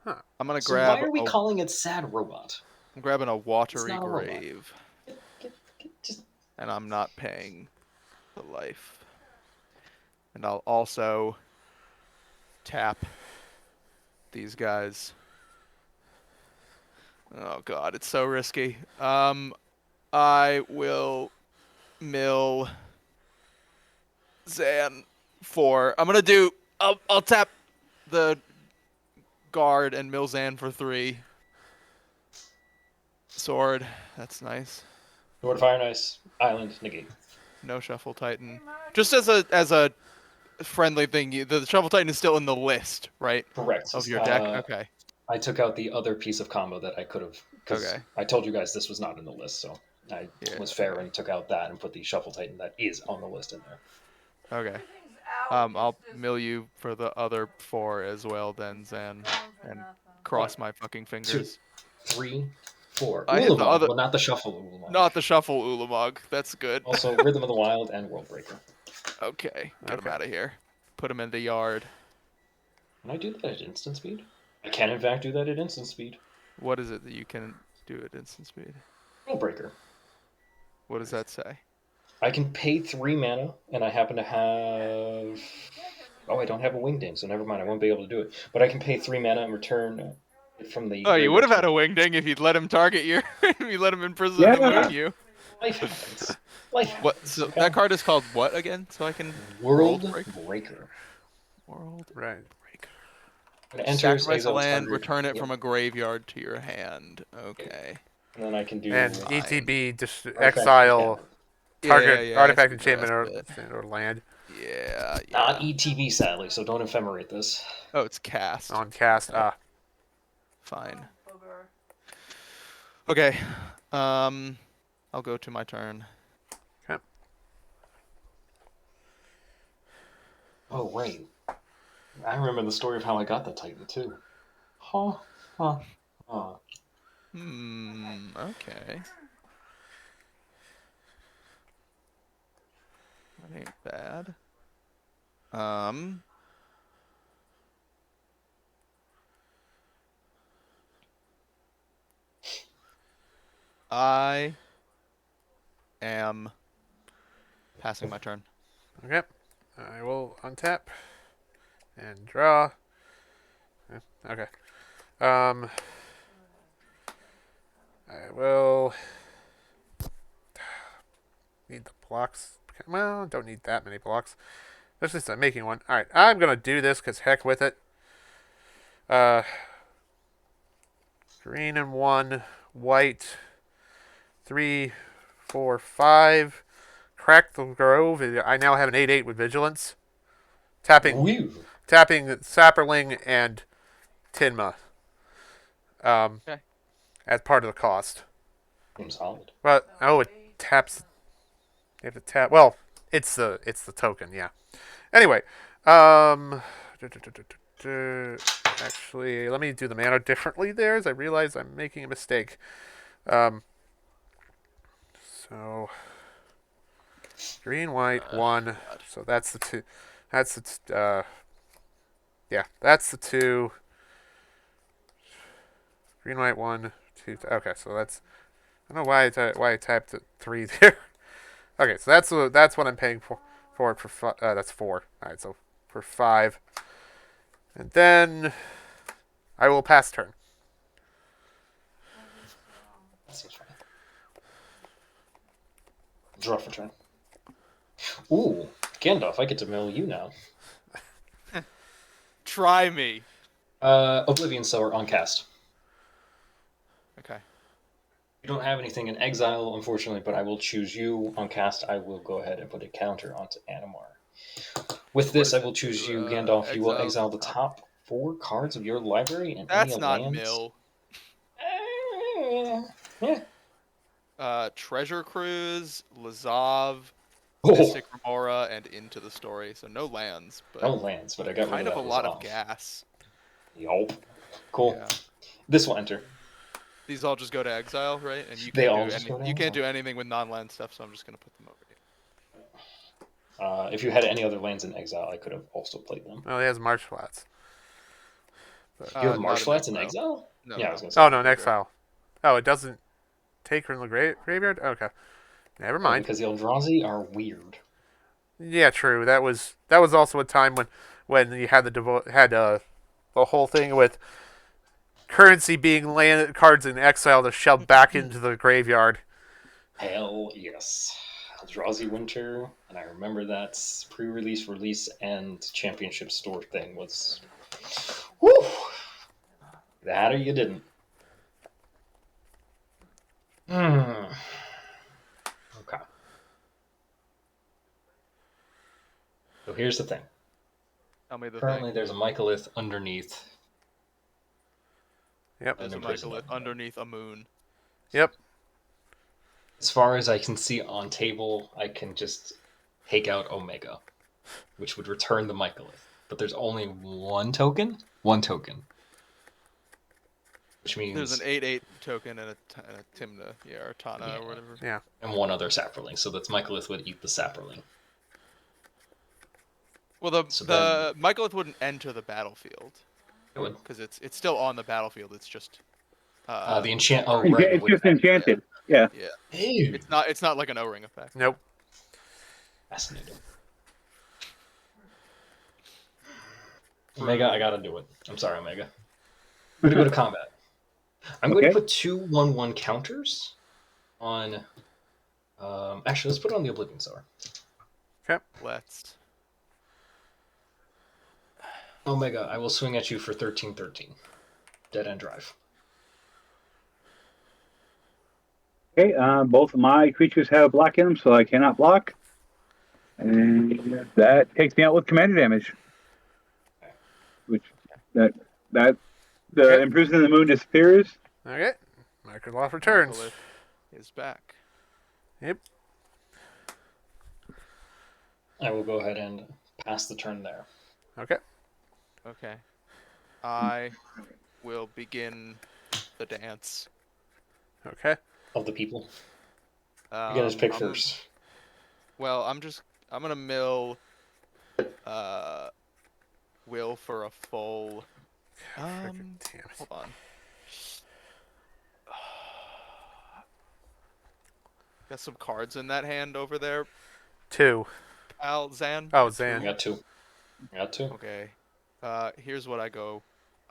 I'm gonna So grab. why are we a- calling it Sad Robot? I'm grabbing a watery not a robot. grave, Just and I'm not paying the life. And I'll also tap these guys. Oh god, it's so risky. I will mill Zan for. I'm gonna do. I'll tap the guard and mill Zan for 3. Sword. That's nice. Lord Fire and Ice, Island, negate. No Shuffle Titan. Just as a friendly thing, the Shuffle Titan is still in the list, right? Correct. Of your deck. Okay. I took out the other piece of combo that I could have. Because Okay. I told you guys this was not in the list, so I Yeah, was fair okay. and took out that and put the Shuffle Titan that is on the list in there. Okay. I'll mill you for the other 4 as well, then Zan, and cross my fucking fingers. 3, 4. I hit the Ulamog, other- well, not the Shuffle Ulamog. Not the Shuffle Ulamog. That's good. Also, Rhythm of the Wild and World Breaker. Okay. Get him Okay. out of here. Put him in the yard. Can I do that at instant speed? I can, in fact, do that at instant speed. What is it that you can do at instant speed? World Breaker. What does that say? I can pay 3 mana, and I happen to have. Oh, I don't have a Wingding, so never mind. I won't be able to do it. But I can pay 3 mana and return from the. Oh, you would have had a graveyard wingding if you'd let him target you. If you let him imprison Yeah. the moon you. to- Life happens. Life What? happens. So okay? that card is called what again? So I can World Break. Breaker. World Right. Breaker. When it enters, Sacrifice a exile land, target- return it yep. from a graveyard to your hand. Okay. And then I can do. And Fine. ETB just Artifact exile enchantment. target yeah, artifact I see the enchantment rest of it. or land Yeah. Not ETB, sadly, so don't ephemerate this. Oh, it's cast. on cast. Fine. Okay. I'll go to my turn. Oh, wait. I remember the story of how I got the Titan, too. Huh. Okay. That ain't bad. I am passing my turn. Okay. I will untap and draw. Okay. I will need the blocks. Well, don't need that many blocks. Let's just making one. All right, I'm gonna do this because heck with it. Green and 1, white. 3, 4, 5. Crack the Grove. I now have an 8/8 with vigilance. Tapping Woo. Sapperling and Tinma. Okay. As part of the cost. Seems solid. But it taps. You have to tap. Well, it's the token. Yeah. Anyway, actually, let me do the mana differently there, as I realize I'm making a mistake. So green, white, 1. So that's the 2. That's the yeah. That's the 2. Green, white, 1, 2. Okay, so that's. I don't know why I typed it 3 there. Okay, so that's what I'm paying for that's 4. All right, so for 5, and then I will pass turn. That seems fine. Draw for turn. Ooh, Gandalf, I get to mill you now. Try me. Oblivion Sower on cast. Okay. You don't have anything in exile, unfortunately, but I will choose you on cast. I will go ahead and put a counter onto Animar. With this, I will choose you, Gandalf. You will exile the top 4 cards of your library and That's any not lands. mill. Yeah. Treasure Cruise, Lazav, Oh, Mystic Remora, and Into the Story. So no lands, but no lands, but I got kind rid of of a that lot of resolve. gas. Yup. Cool. Yeah. This will enter. These all just go to exile, right? And you They can't all do just go to you can't exile. do anything with non-land stuff, so I'm just gonna put them over here. If you had any other lands in exile, I could have also played them. Oh, he has Marsh Flats. You have Not Marsh in Flats in exile. exile? No, Yeah, I no. was gonna say. Oh no, in exile. Oh, it doesn't take her in the graveyard. Okay, never mind. Because the Eldrazi are weird. Yeah, true. That was also a time when you had the whole thing with currency being land cards in exile to shove back into the graveyard. Hell yes. Eldrazi Winter, and I remember that pre-release, release, and championship store thing was. Woo! That or you didn't. Okay. So here's the thing. Tell me the Currently, thing. there's a Mycolith underneath. Yep. There's a an imprisonment. Mycolith underneath a moon. Yep. As far as I can see on table, I can just take out Omega, which would return the Mycolith. But there's only one token? One token. Which means... There's an 8/8 token and a Timna, or Tana, Yeah. or whatever. Yeah. And one other Saproling, so that's Mycolith would eat the Saproling. Well, So the Mycolith wouldn't enter the battlefield It would. because it's still on the battlefield. It's just The enchant... Oh, It's right. it's just enchanted. Yeah. yeah. Ew. It's not like an O-ring effect. Nope. Fascinating. Omega, I gotta do it. I'm sorry, Omega. We're gonna go to combat. I'm going to Okay. put 2/1/1 counters on. Actually, let's put it on the Oblivion Sower. Let's. Omega, I will swing at you for 13/13. Dead end drive. Okay. Both of my creatures have block in them, so I cannot block. And that takes me out with commander damage. Which that the Okay. imprisonment of the moon disappears. Okay. Microloth returns. Monolith is back. Yep. I will go ahead and pass the turn there. Okay. Okay. I will begin the dance. Okay. Of the people. You can just pick first. Well, I'm gonna mill Will for a full Frickin' damn it. hold on. Got some cards in that hand over there, 2. Al Zan. Oh, I Zan. got 2. I got 2. Okay. Here's what I go.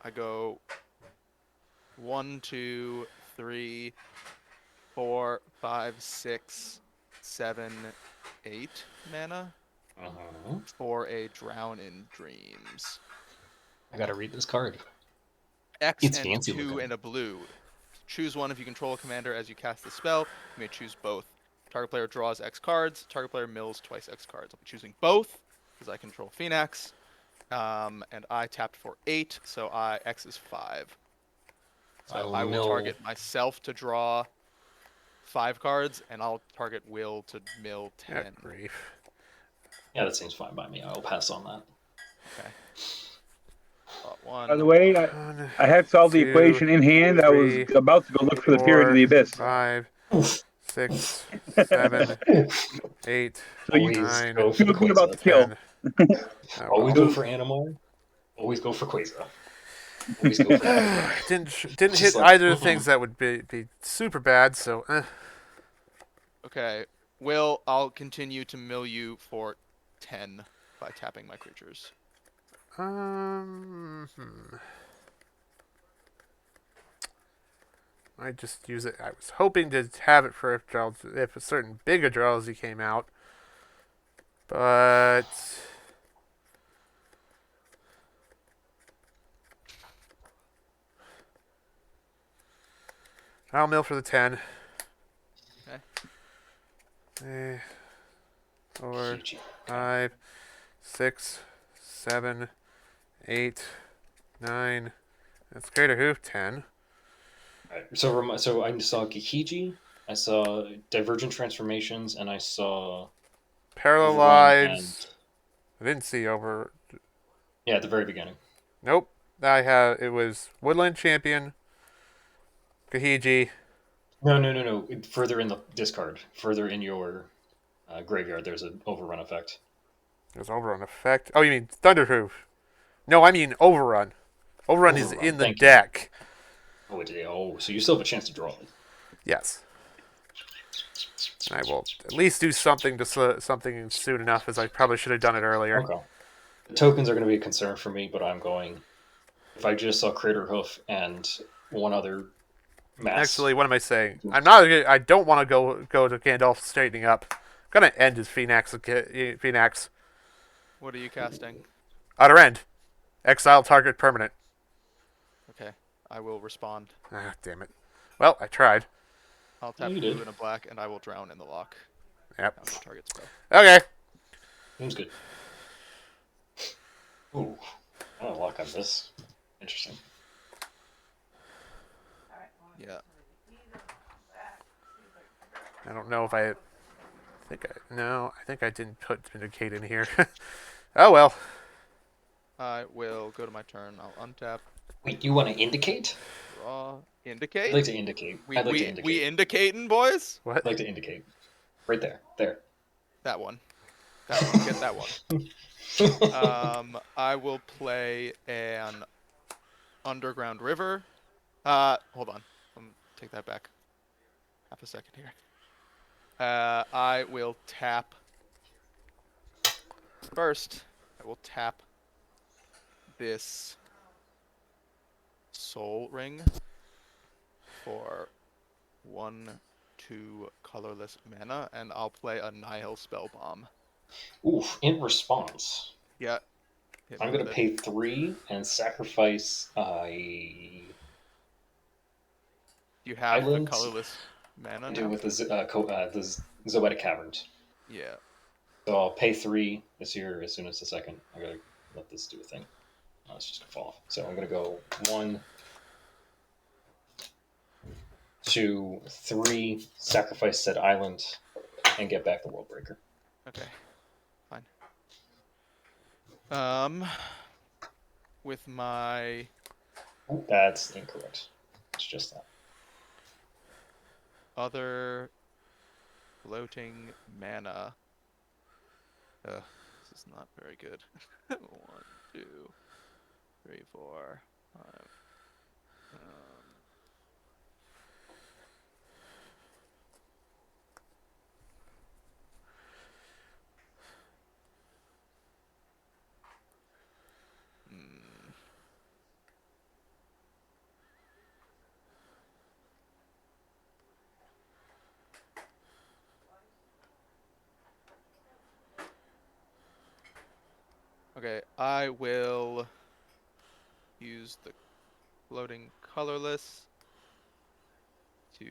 I go 1, 2, 3, 4, 5, 6, 7, 8 mana Uh-huh. for a Drown in Dreams. I gotta read this card. X It's and fancy 2 looking. and a blue. Choose one if you control a commander as you cast the spell. You may choose both. Target player draws X cards. Target player mills twice X cards. I'll be choosing both because I control Phoenix. And I tapped for 8, so X is 5. So I will mill- target myself to draw 5 cards, and I'll target Will to mill 10. Good grief. Yeah, that seems fine by me. I'll pass on that. Okay. Thought 1. By the way, 1, I had solved the 2, equation in hand. I was 3, about to go look for the period of 4, the abyss. 5, 6, 7, 8, So you 9, go for feel the good about the Quasar. kill. 10. Oh, Always well. go for Animar. Always go for Quasar. Always go for Animar. Didn't Just hit like, either of the things that would be super bad, so Okay. Will, I'll continue to mill you for 10 by tapping my creatures. hmm. I just use it. I was hoping to have it for if a certain big Eldrazi came out, but I'll mill for the 10. Okay. 4, GG. 5, 6, 7, 8, 9. That's greater hoof 10. Alright, so I saw Gikiji, I saw Divergent Transformations, and I saw Parallel Overrun lives. and I didn't see over. yeah, at the very beginning. Nope. It was Woodland Champion, Kahiji. No. Further in the discard, further in your graveyard, there's an Overrun effect. There's Overrun effect. Oh, you mean Thunderhoof? No, I mean Overrun. Overrun is Overrun, in the thank you. deck. So you still have a chance to draw it. Yes. I will at least do something something soon enough, as I probably should have done it earlier. Okay. The tokens are going to be a concern for me, but I'm going. If I just saw Crater Hoof and one other mass. Actually, what am I saying? I don't want to go to Gandalf straightening up. I'm gonna end his Phoenix. What are you casting? Outer end. Exile target permanent. Okay. I will respond. Ah, damn it. Well, I tried. I'll tap you blue did. and a black, and I will drown in the lock. Yep. Counter target spell. Okay. Seems good. Ooh. I don't lock on this. Interesting. Yeah. I don't know if I think I didn't put Vindicate in here. Oh well. I will go to my turn. I'll untap, Wait, you want to indicate? draw, I'd indicate. like to indicate. I'd like to indicate. We indicating, boys. What? I'd like to indicate. Right there. There. That one. That one. Get that one. I will play an Underground River. Hold on. Take that back. Half a second here. I will tap. First, I will tap this Soul Ring. for 1, 2 colorless mana, and I'll play a Nihil Spellbomb. Oof. In response, Yeah, hit me I'm going with to it. pay 3 and sacrifice a You have the island colorless mana to do now? with the Zoetic Caverns. Yeah. So I'll pay 3 this year as soon as the second. I gotta let this do a thing. Oh, it's just gonna fall off. So I'm gonna go 1, 2, 3, sacrifice said island, and get back the World Breaker. Okay. Fine. With my That's incorrect. It's just that. other floating mana. This is not very good. 1, 2, 3, 4, 5. Hmm. Okay, I will use the floating colorless to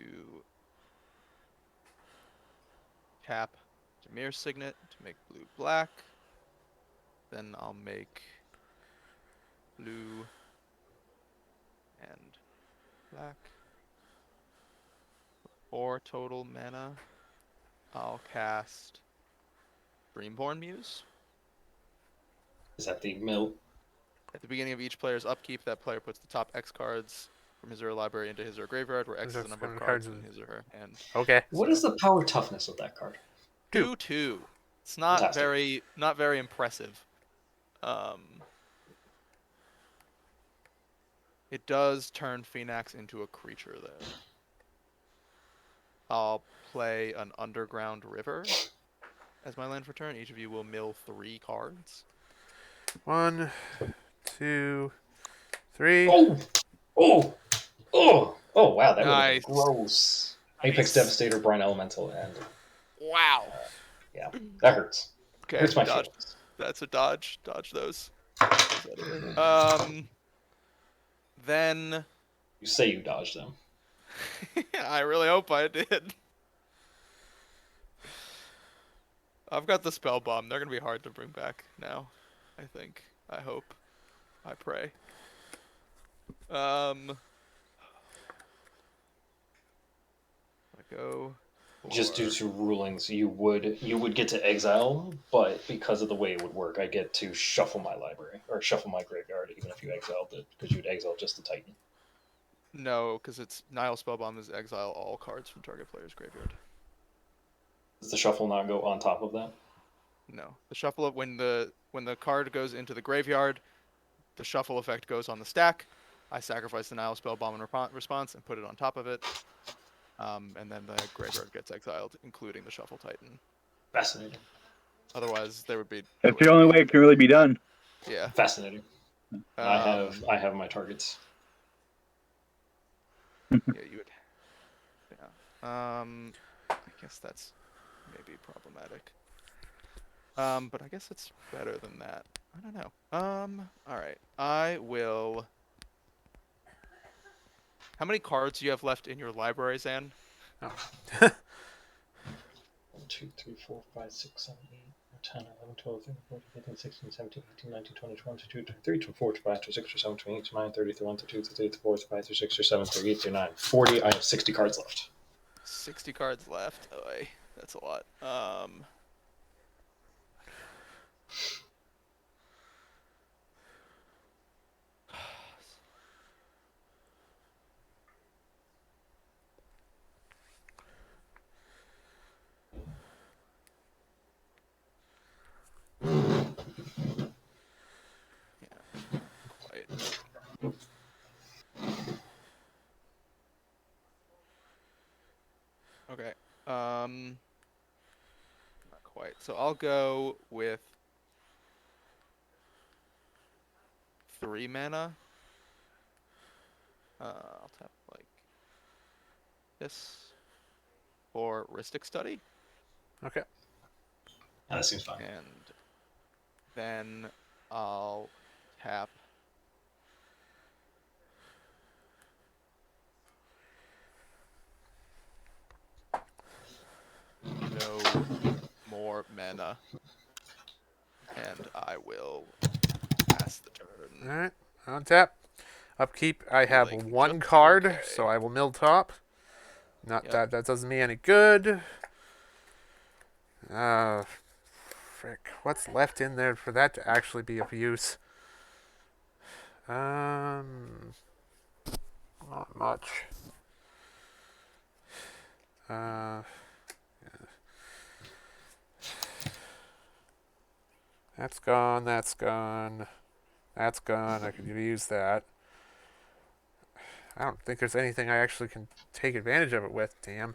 tap Jameer Signet to make blue black. Then I'll make blue and black. 4 total mana. I'll cast Dreamborn Muse. Is that the mill? At the beginning of each player's upkeep, that player puts the top X cards from his or her library into his or her graveyard, where X is the That's number of how many cards cards in his or her hand. Okay. What So- is the power toughness of that card? 2/2. It's not Fantastic. not very impressive. It does turn Phoenix into a creature though. I'll play an Underground River as my land for turn. Each of you will mill 3 cards. 1, 2, 3. Oh! Oh! Oh! Oh, wow, that would have been Nice. gross. Apex Nice. Devastator, Brine Elemental, and Wow. yeah, that hurts. Okay, Hurts my dodge. feelings. That's a dodge. Dodge those. Then You say you dodged them. I really hope I did. I've got the spell bomb. They're gonna be hard to bring back now. I think. I hope. I pray. I go. Just due for- to rulings, you would get to exile, but because of the way it would work, I get to shuffle my library or shuffle my graveyard, even if you exiled it, because you'd exile just the Titan. No, because it's Nihil Spellbomb is exile all cards from target player's graveyard. Does the shuffle not go on top of that? No, the shuffle when the card goes into the graveyard, the shuffle effect goes on the stack. I sacrifice the Nihil Spellbomb in response and put it on top of it. And then the graveyard gets exiled, including the Shuffle Titan. Fascinating. Otherwise, there would be. That's the only way it can really be done. Yeah. Fascinating. I have my targets. Yeah, you would. Yeah. I guess that's maybe problematic. But I guess it's better than that. I don't know. All right. I will. How many cards do you have left in your library, Zan? 1, 2, 3, 4, 5, 6, 7, 8, 10, 11, 12, 13, 14, 15, 16, 17, 18, 19, 20, 21, 22, 23, 24, 25, 26, 27, 28, 29, 30, 31, 32, 33, 34, 35, 36, 37, 38, 39, 40. I have 60 cards left. 60 cards left. Oh, that's a lot. Yeah, quite. Okay. Not quite. So I'll go with 3 mana. I'll tap like this for Ristic Study, Okay. Yeah, that seems fine. and then I'll tap no more mana, and I will pass the turn. All right. On tap. Upkeep. I have Feeling one just card, okay. so I will mill top. Not Yep. that doesn't me any good. Frick. What's left in there for that to actually be of use? Not much. Yeah. That's gone. That's gone. That's gone. I could use that. I don't think there's anything I actually can take advantage of it with. Damn.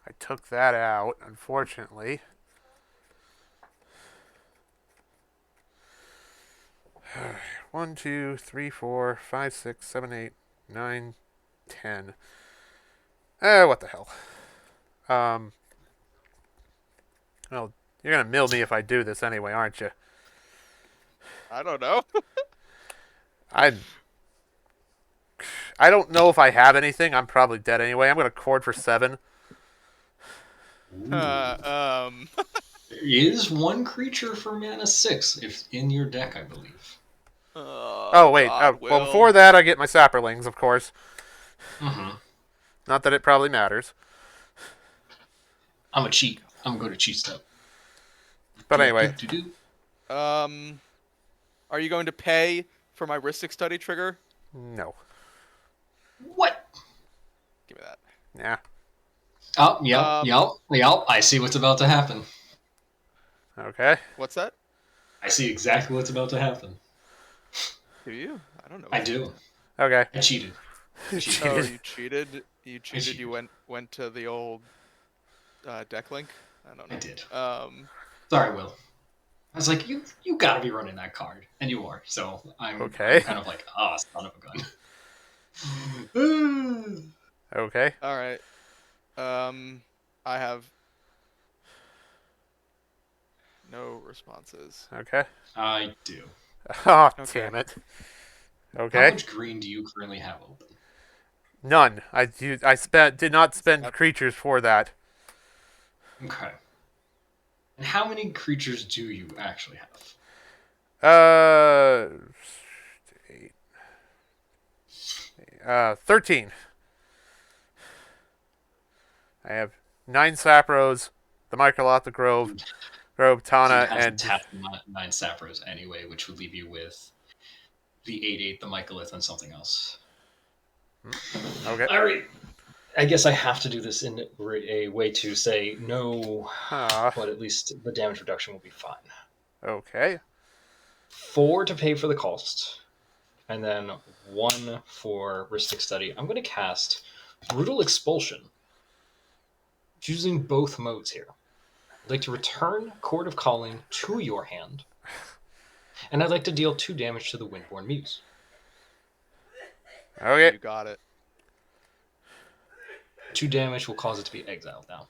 I took that out, unfortunately. One, two, three, four, five, six, seven, eight, nine, 10. What the hell? Well, you're gonna mill me if I do this anyway, aren't you? I don't know. I I don't know if I have anything. I'm probably dead anyway. I'm gonna cord for 7. There is one creature for mana 6 if in your deck, I believe. Oh wait. God, Well, Will. before that, I get my Sapperlings, of course. Mm-hmm. Not that it probably matters. I'm a cheat. I'm gonna go to cheat step. But anyway, Are you going to pay for my Ristic Study trigger? no. What? Give me that. Nah. Oh, yep. I see what's about to happen. Okay. What's that? I see exactly what's about to happen. Do you? I don't know. I do. Okay. I cheated. Oh, Cheated. you cheated. You cheated. cheated. You went to the old deck link. I don't know. I did. Um. Sorry, Will. I was like, you gotta be running that card, and you are. So I'm Okay. kind of like, son of a gun. Okay. All right. I have no responses. Okay. I do. Oh, Okay. damn it. How Okay. much green do you currently have open? None. I did not spend creatures for that. Okay. And how many creatures do you actually have? 8. 13. I have 9 Sapros, the Microloth, the Grove, Tana, so you and tap 9 Sapros anyway, which would leave you with the 8/8, the Mycolith, and something else. okay. All right. I guess I have to do this in a way to say no, but at least the damage reduction will be fine. Okay. 4 to pay for the cost, and then 1 for Ristic Study. I'm going to cast Brutal Expulsion, using both modes here. I'd like to return Chord of Calling to your hand, and I'd like to deal 2 damage to the Windborn Muse. Okay. You got it. 2 damage will cause it to be exiled now.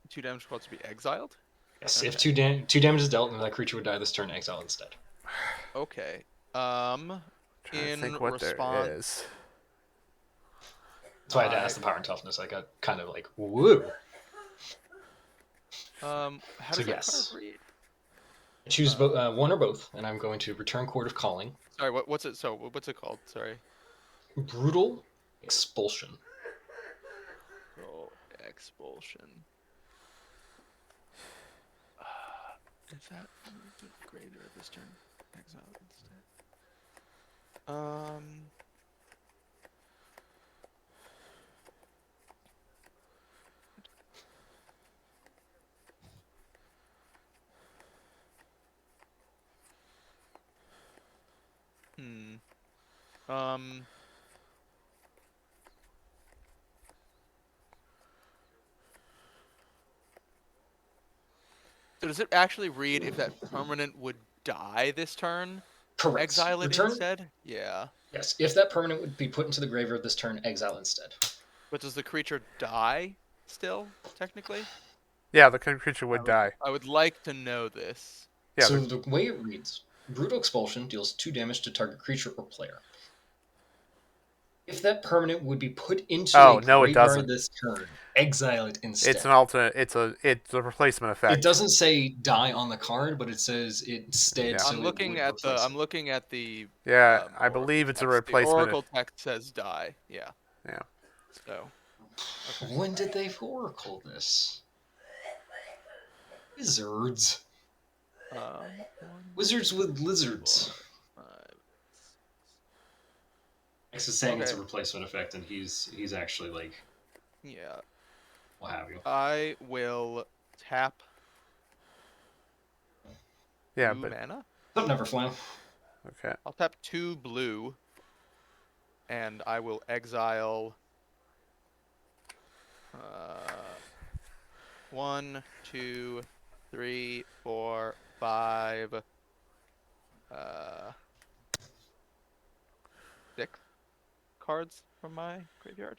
2 damage called to be exiled. Yes, Okay. if 2 damage is dealt, then that creature would die this turn, exile instead. Okay. Trying to think what there is. That's why I had to ask the power and toughness. I got kind of like, woo. How does that yes. card read? I choose one or both, and I'm going to return Chord of Calling. Sorry, what's it? So what's it called? Sorry. Brutal Expulsion. Brutal Expulsion. Is that greater this turn? Exile instead. Um. So does it actually read if that permanent would die this turn? Correct. Exile it Return. instead? Yeah. Yes. If that permanent would be put into the graveyard this turn, exile instead. But does the creature die still, technically? Yeah, the creature would die. I would like to know this. Yeah, So the way it reads, Brutal Expulsion deals 2 damage to target creature or player. If that permanent would be put into Oh, a no, it graveyard doesn't. this turn, exile it instead. it's an alternate. It's a replacement effect. It doesn't say die on the card, but it says it instead. Yeah. So I'm looking at the. replace I'm looking at the. Yeah, I Oracle believe it's a text. replacement. The Oracle text says die. Yeah. Yeah. So. it. When did they Oracle this? Wizards. Um, Wizards with lizards. 5. X is saying it's a Okay. replacement effect, and he's actually like, Yeah. what have you? I will tap Yeah, 2 but mana. Something never flam. okay. I'll tap 2 blue, and I will exile. 1, 2, 3, 4, 5. 6 cards from my graveyard.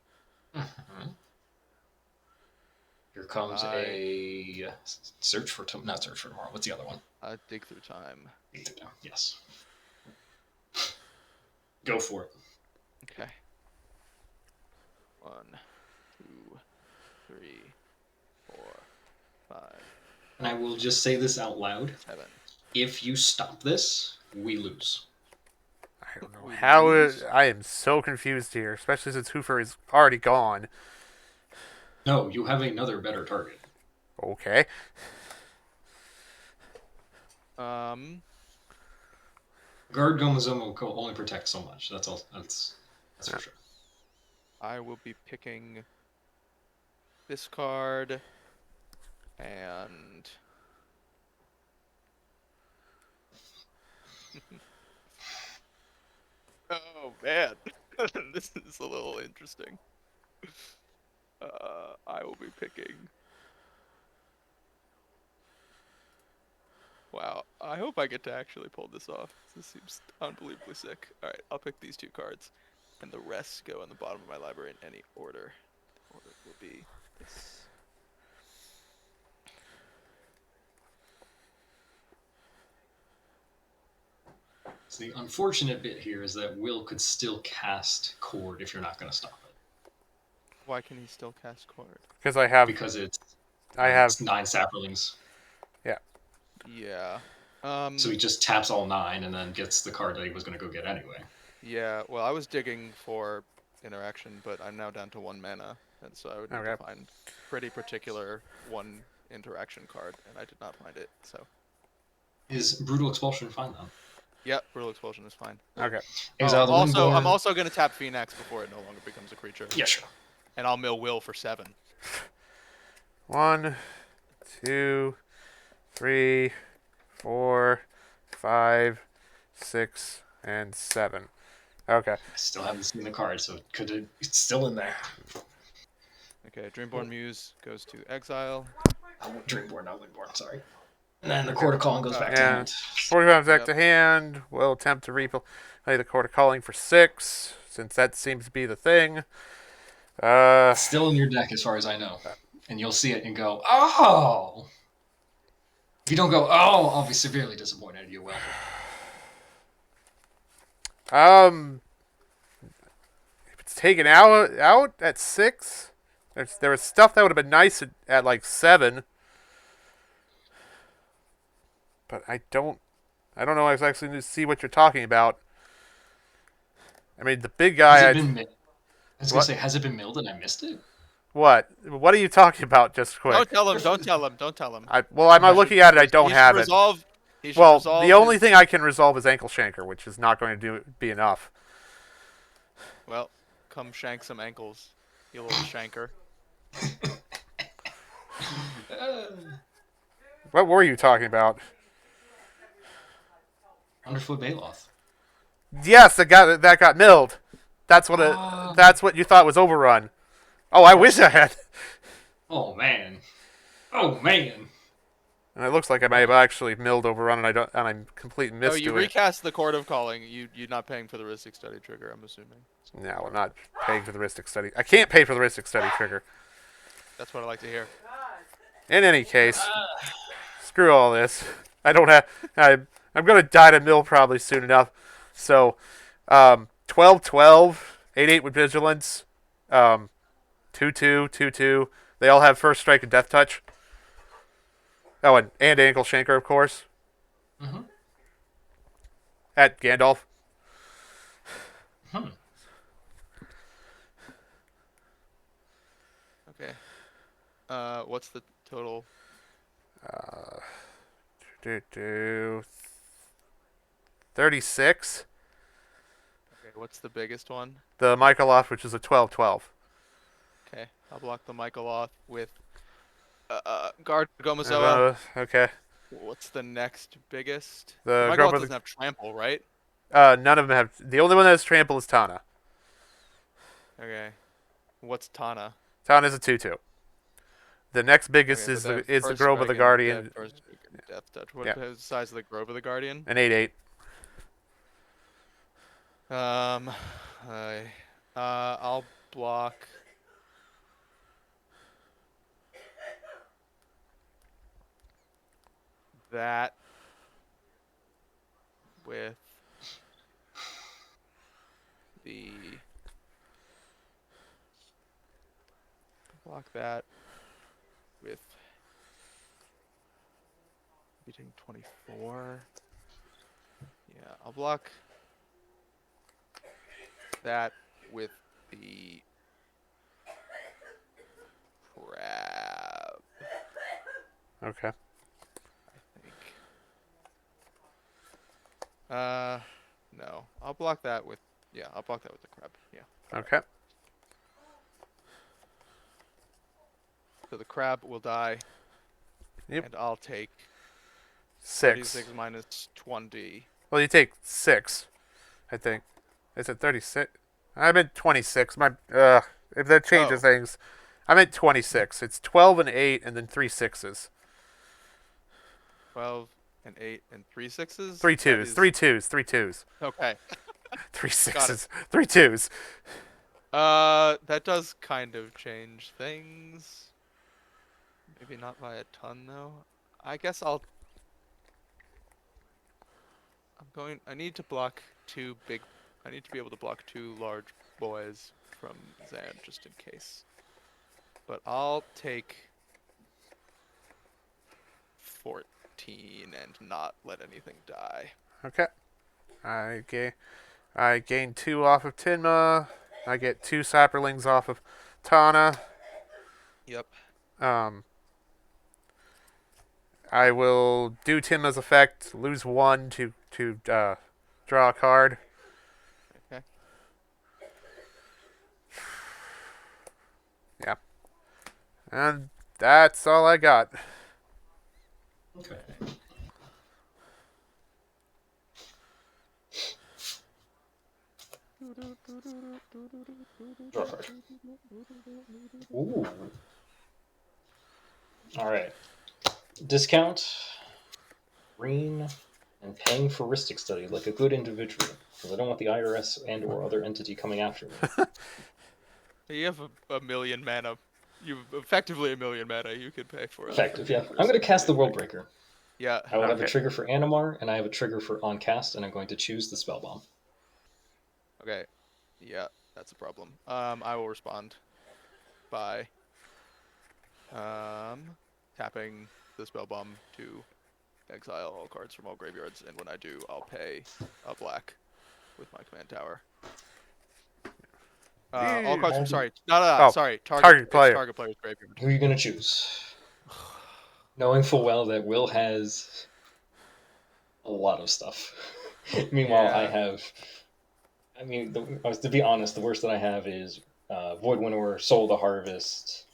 Here comes I- a search for not search for tomorrow. What's the other one? Dig through time. Yes. Go for it. Okay. 1, 2, 3, 4, 5, And I will just say this out loud. 7. If you stop this, we lose. I don't know We how lose. I am so confused here, especially since Hoofer is already gone. No, you have another better target. Okay. Guard Gomazomo will only protect so much. That's all. That's for sure. I will be picking this card and oh man, this is a little interesting. I will be picking. Wow, I hope I get to actually pull this off. This seems unbelievably sick. All right, I'll pick these 2 cards, and the rest go in the bottom of my library in any order. The order will be this. So the unfortunate bit here is that Will could still cast Cord if you're not going to stop it, Why can he still cast Cord? Because I have because it's 9 saplings. Yeah. So he just taps all 9 and then gets the card that he was going to go get anyway. Yeah, well, I was digging for interaction, but I'm now down to 1 mana, and so I would need to Okay. find pretty particular 1 interaction card, and I did not find it, so. Is Brutal Expulsion fine then? Yep, Brutal Explosion is fine. okay. Exile the I'm Windborn. also going to tap Phoenix before it no longer becomes a creature. Yeah, sure. And I'll mill Will for 7. 1, 2, 3, 4, 5, 6, and 7. Okay. I still haven't seen the card, so it's still in there. Okay, Dreamborn Muse goes to exile. Dreamborn, not Windborn, sorry. And then the Court of Calling goes back to Yeah. hand. 45 back Yep. to hand. We'll attempt to replay the Court of Calling for 6, since that seems to be the thing. It's still in your deck as far as I know. And you'll see it and go, oh! If you don't go, oh, I'll be severely disappointed. You will. If it's taken out at 6, there was stuff that would have been nice at like 7. But I don't know exactly to see what you're talking about. I mean, the big guy. I was going to say, has it been milled and I missed it? What? What are you talking about? Just quick. Don't tell him, don't tell him, don't tell him. I'm not looking at it. I don't He should have it. resolve- he should Well, resolve the only his- thing I can resolve is Ankle Shanker, which is not going to be enough. Well, come shank some ankles, you little shanker. What were you talking about? Underfoot Baloth. Yes, that got milled. That's what that's what you thought was overrun. Oh, I wish I had. Oh, man. Oh, man. And it looks like I may have actually milled overrun, and I'm completely Oh, missed you to it. recast the Court of Calling. You're not paying for the Rhystic Study trigger, I'm assuming. No, I'm not paying for the Rhystic Study. I can't pay for the Rhystic Study trigger. That's what I like to hear. In any case, screw all this. I don't have. I'm gonna die to mill probably soon enough. So, 12-12, 8-8 with vigilance, 2-2, 2-2. They all have first strike and death touch. Oh, and ankle shanker, of course. Mm-hmm. At Gandalf. Okay. What's the total? 36. Okay, what's the biggest one? The Michaeloth, which is a 12-12. Okay, I'll block the Michaeloth with Guard Gomazoa. Okay. What's the next biggest? The Michaeloth Grove of doesn't have trample, right? None of them have. The only one that has trample is Tana. Okay. What's Tana? Tana's a 2-2. The next biggest Okay, is but the first Grove of the strike and Guardian, first strike and death touch. What Yeah. is the size of the Grove of the Guardian? an 8-8. I'll block. That with the block that with beating 24. Yeah, I'll block that with the crab, Okay. I think. No. I'll block that with I'll block that with the crab. Yeah. Okay. So the crab will die. Yep. And I'll take 6. 36 minus 20. Well, you take 6, I think. Is it 36? I meant 26. If that changes Oh. things, I meant 26. It's 12 and 8, and then 3 6s. 12 and 8 and 3 6s? 3 That 2s. is- 3 2s. 3 2s. Okay. 3 Got it. 6s. 3 2s. That does kind of change things. Maybe not by a ton though. I guess I need to block I need to be able to block 2 large boys from Zan just in case. But I'll take 14 and not let anything die. Okay. I gain 2 off of Tinma. I get 2 Sapperlings off of Tana. Yep. I will do Tinma's effect, lose 1 to draw a card. Okay. Yeah. And that's all I got. Okay. Draw a card. Ooh. Alright. Discount, green, and paying for Rhystic Study like a good individual. Because I don't want the IRS and or other entity coming after me. You have a million mana. You effectively a million mana you could pay for it. Effective, yeah. I'm going to cast the Worldbreaker. Yeah. I will have a Okay. trigger for Animar, and I have a trigger for On Cast, and I'm going to choose the Spell Bomb. Okay. Yeah, that's a problem. I will respond by tapping the spell bomb to exile all cards from all graveyards, and when I do, I'll pay a black with my command tower. All cards from sorry, Oh, sorry, target player. Target player's graveyard. Who are you going to choose? Knowing full well that Will has a lot of stuff. Meanwhile, Yeah. I have... I mean, to be honest, the worst that I have is Void Winnower, Soul of the Harvest,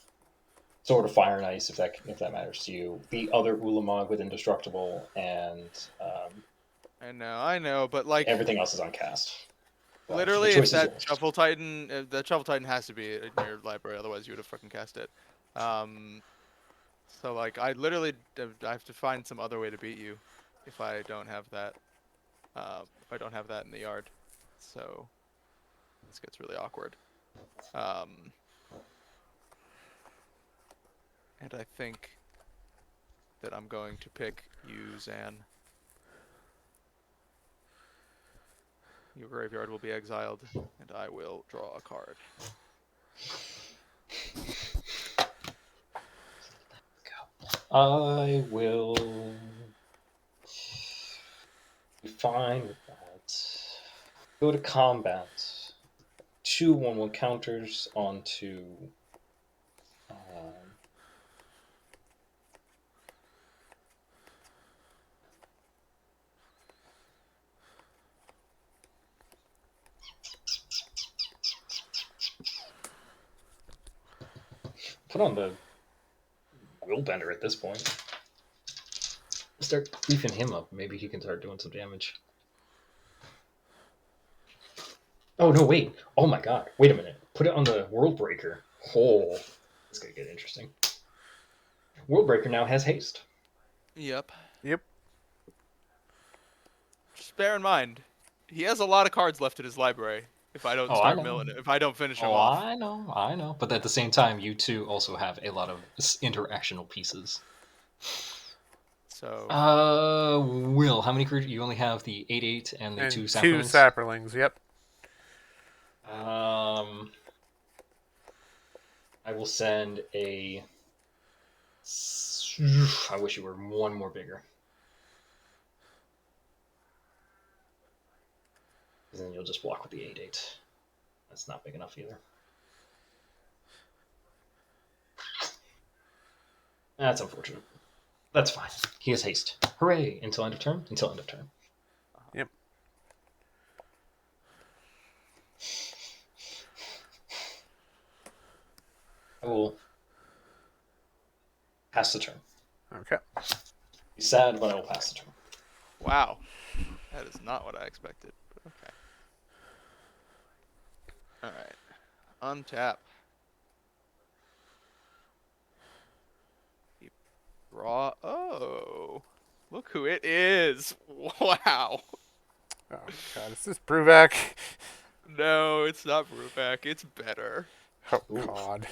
Sword of Fire and Ice, if that matters to you. The other Ulamog with Indestructible, and I know, but like everything else is on cast. Well, literally, the if choice is that yours. Shuffle Titan has to be in your library, otherwise you would have fucking cast it. So like, I literally I have to find some other way to beat you, if I don't have that. If I don't have that in the yard, so this gets really awkward. And I think that I'm going to pick you, Zan. Your graveyard will be exiled, and I will draw a card. I will be fine with that. Go to combat. 2/1/1 counters onto. Put on the Willbender at this point. Start beefing him up. Maybe he can start doing some damage. Oh no! Wait! Oh my God! Wait a minute! Put it on the World Breaker. Oh, it's gonna get interesting. World Breaker now has haste. Yep. Yep. Just bear in mind, he has a lot of cards left in his library. If I don't Oh, I start know. milling it, if I don't finish him Oh, off. I know. But at the same time, you two also have a lot of interactional pieces. So Will, how many creatures? You only have the 8/8 and the And 2 two saplings. saplings. Yep. I will send a. I wish you were one more bigger. Because then you'll just block with the 8/8. That's not big enough either. That's unfortunate. That's fine. He has haste. Hooray! Until end of turn? Until end of turn. Yep. I will pass the turn. Okay. Be sad, but I will pass the turn. wow, that is not what I expected. But okay. All right. Untap. Draw. Oh, look who it is! Wow. Oh God, is this Bruvac? No, it's not Bruvac. It's better. Oh Ooh. God.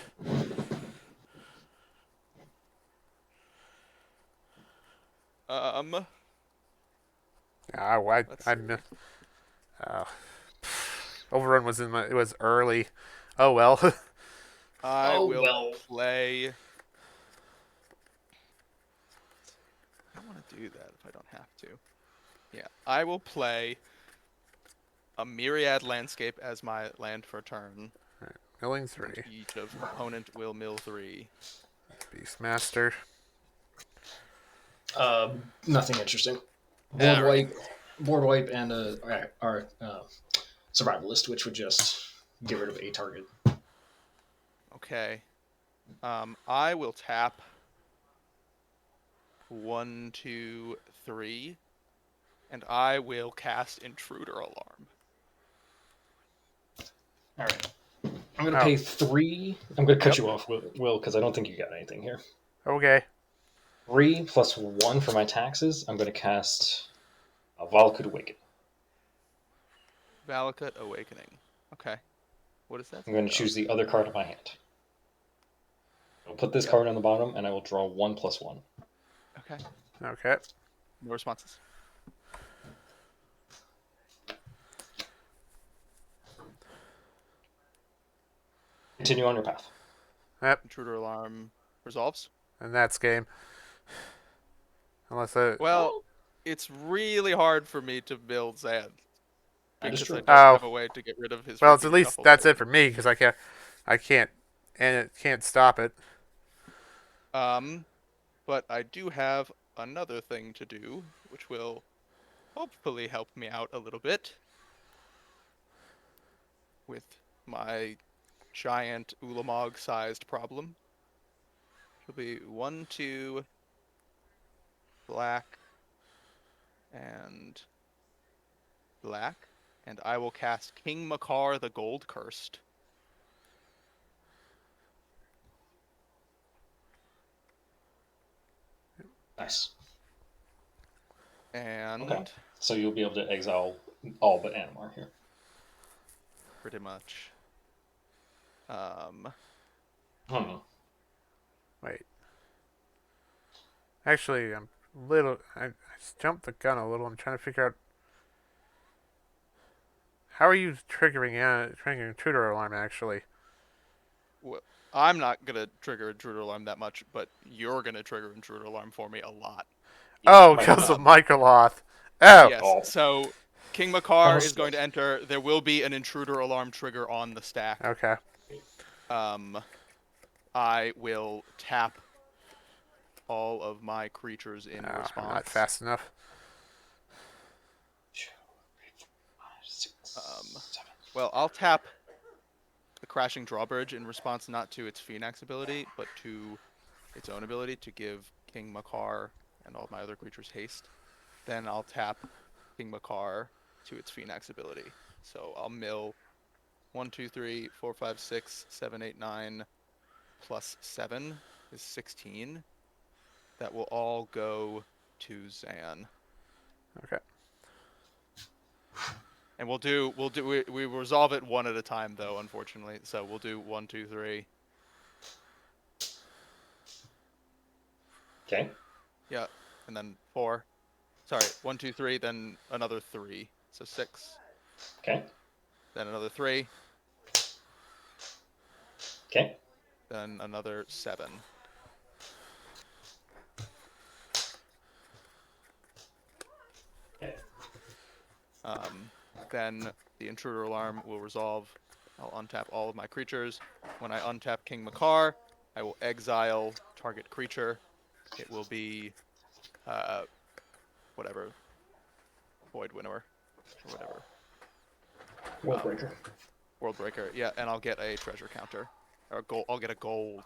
Let's I see. oh. Overrun was it was early. Oh well. I Oh, will well. play. I don't want to do that if I don't have to. Yeah, I will play a Myriad Landscape as my land for turn. Milling 3. Each of opponent will mill 3. Beastmaster. Nothing interesting. All right. Board wipe, and our survivalist, which would just get rid of a target. Okay. I will tap 1, 2, 3, and I will cast Intruder Alarm. All right. I'm gonna pay 3. I'm gonna cut you off, Will, because I don't think you got anything here. Okay. 3 plus 1 for my taxes. I'm gonna cast a Valakut Awaken. Valakut Awakening. Okay. What is that? I'm gonna choose the other card of my hand. I'll put this card on the bottom, and I will draw 1 plus 1. Okay. Okay. No responses. Continue on your path. Yep. Intruder Alarm resolves. And that's game. Unless I. Well, it's really hard for me to build Zan. That is Because true. I don't Oh. have a way to get rid of his. Well, it's freaking at least shuffle that's dice. it for me because I can't, and it can't stop it. But I do have another thing to do, which will hopefully help me out a little bit with my giant Ulamog-sized problem. It'll be 1, 2, black, and black, and I will cast King Makar the Gold Cursed. Nice. And Okay. So you'll be able to exile all but Animar here. pretty much. Hmm. Wait. Actually, I'm little. I just jumped the gun a little. I'm trying to figure out how are you triggering intruder alarm. Actually, I'm not gonna trigger intruder alarm that much, but you're gonna trigger intruder alarm for me a lot. oh, Microloth. because of Microloth. Oh, Yes. Oh. So King Makar Almost is going to enter. There will be an intruder alarm trigger on the stack. okay. I will tap all of my creatures in I'm response. not fast enough. 2, 3, 4, 5, 6, 7. Well, I'll tap the Crashing Drawbridge in response not to its Phoenix ability, but to its own ability to give King Makar and all my other creatures haste. Then I'll tap King Makar to its Phoenix ability. So I'll mill 1, 2, 3, 4, 5, 6, 7, 8, 9 plus 7 is 16. That will all go to Zan. Okay. And we resolve it one at a time though, unfortunately. So we'll do 1, 2, 3. Okay. Yeah, and then 4. Sorry, 1, 2, 3, then another 3. So 6. Okay. Then another 3. Okay. Then another 7. Okay. Then the intruder alarm will resolve. I'll untap all of my creatures. When I untap King Makar, I will exile target creature. It will be, whatever, Void Winnower, or whatever. Worldbreaker. Worldbreaker, yeah, and I'll get a treasure counter. Or gold. I'll get a gold.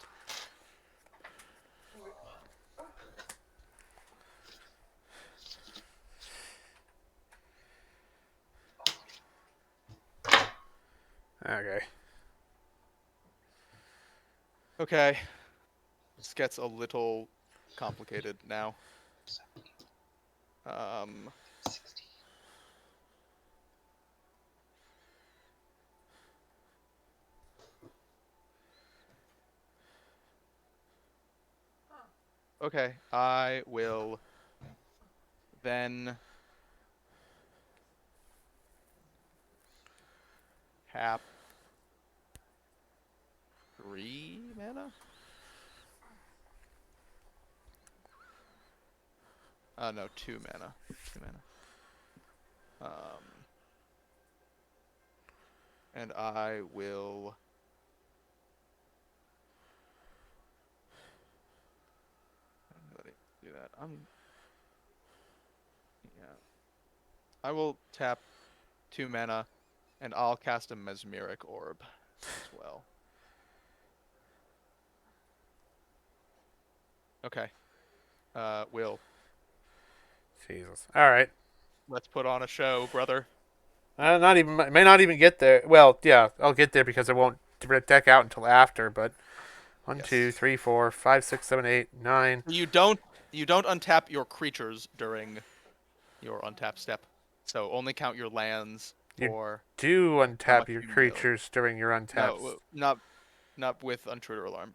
Okay. Okay. This gets a little complicated now. 60. Okay, I will then tap 3 mana? No, 2 mana. 2 mana. And I will... Let it do that. Yeah. I will tap 2 mana, and I'll cast a Mesmeric Orb as well. Okay. Will, Jesus. All right. let's put on a show, brother. Not even. May not even get there. Well, yeah, I'll get there because I won't deck out until after. But 1, Yes. 2, 3, 4, 5, 6, 7, 8, 9. You don't untap your creatures during your untap step. So only count your lands You or Do How untap much your you mill. creatures during your untaps. no, not with Intruder Alarm.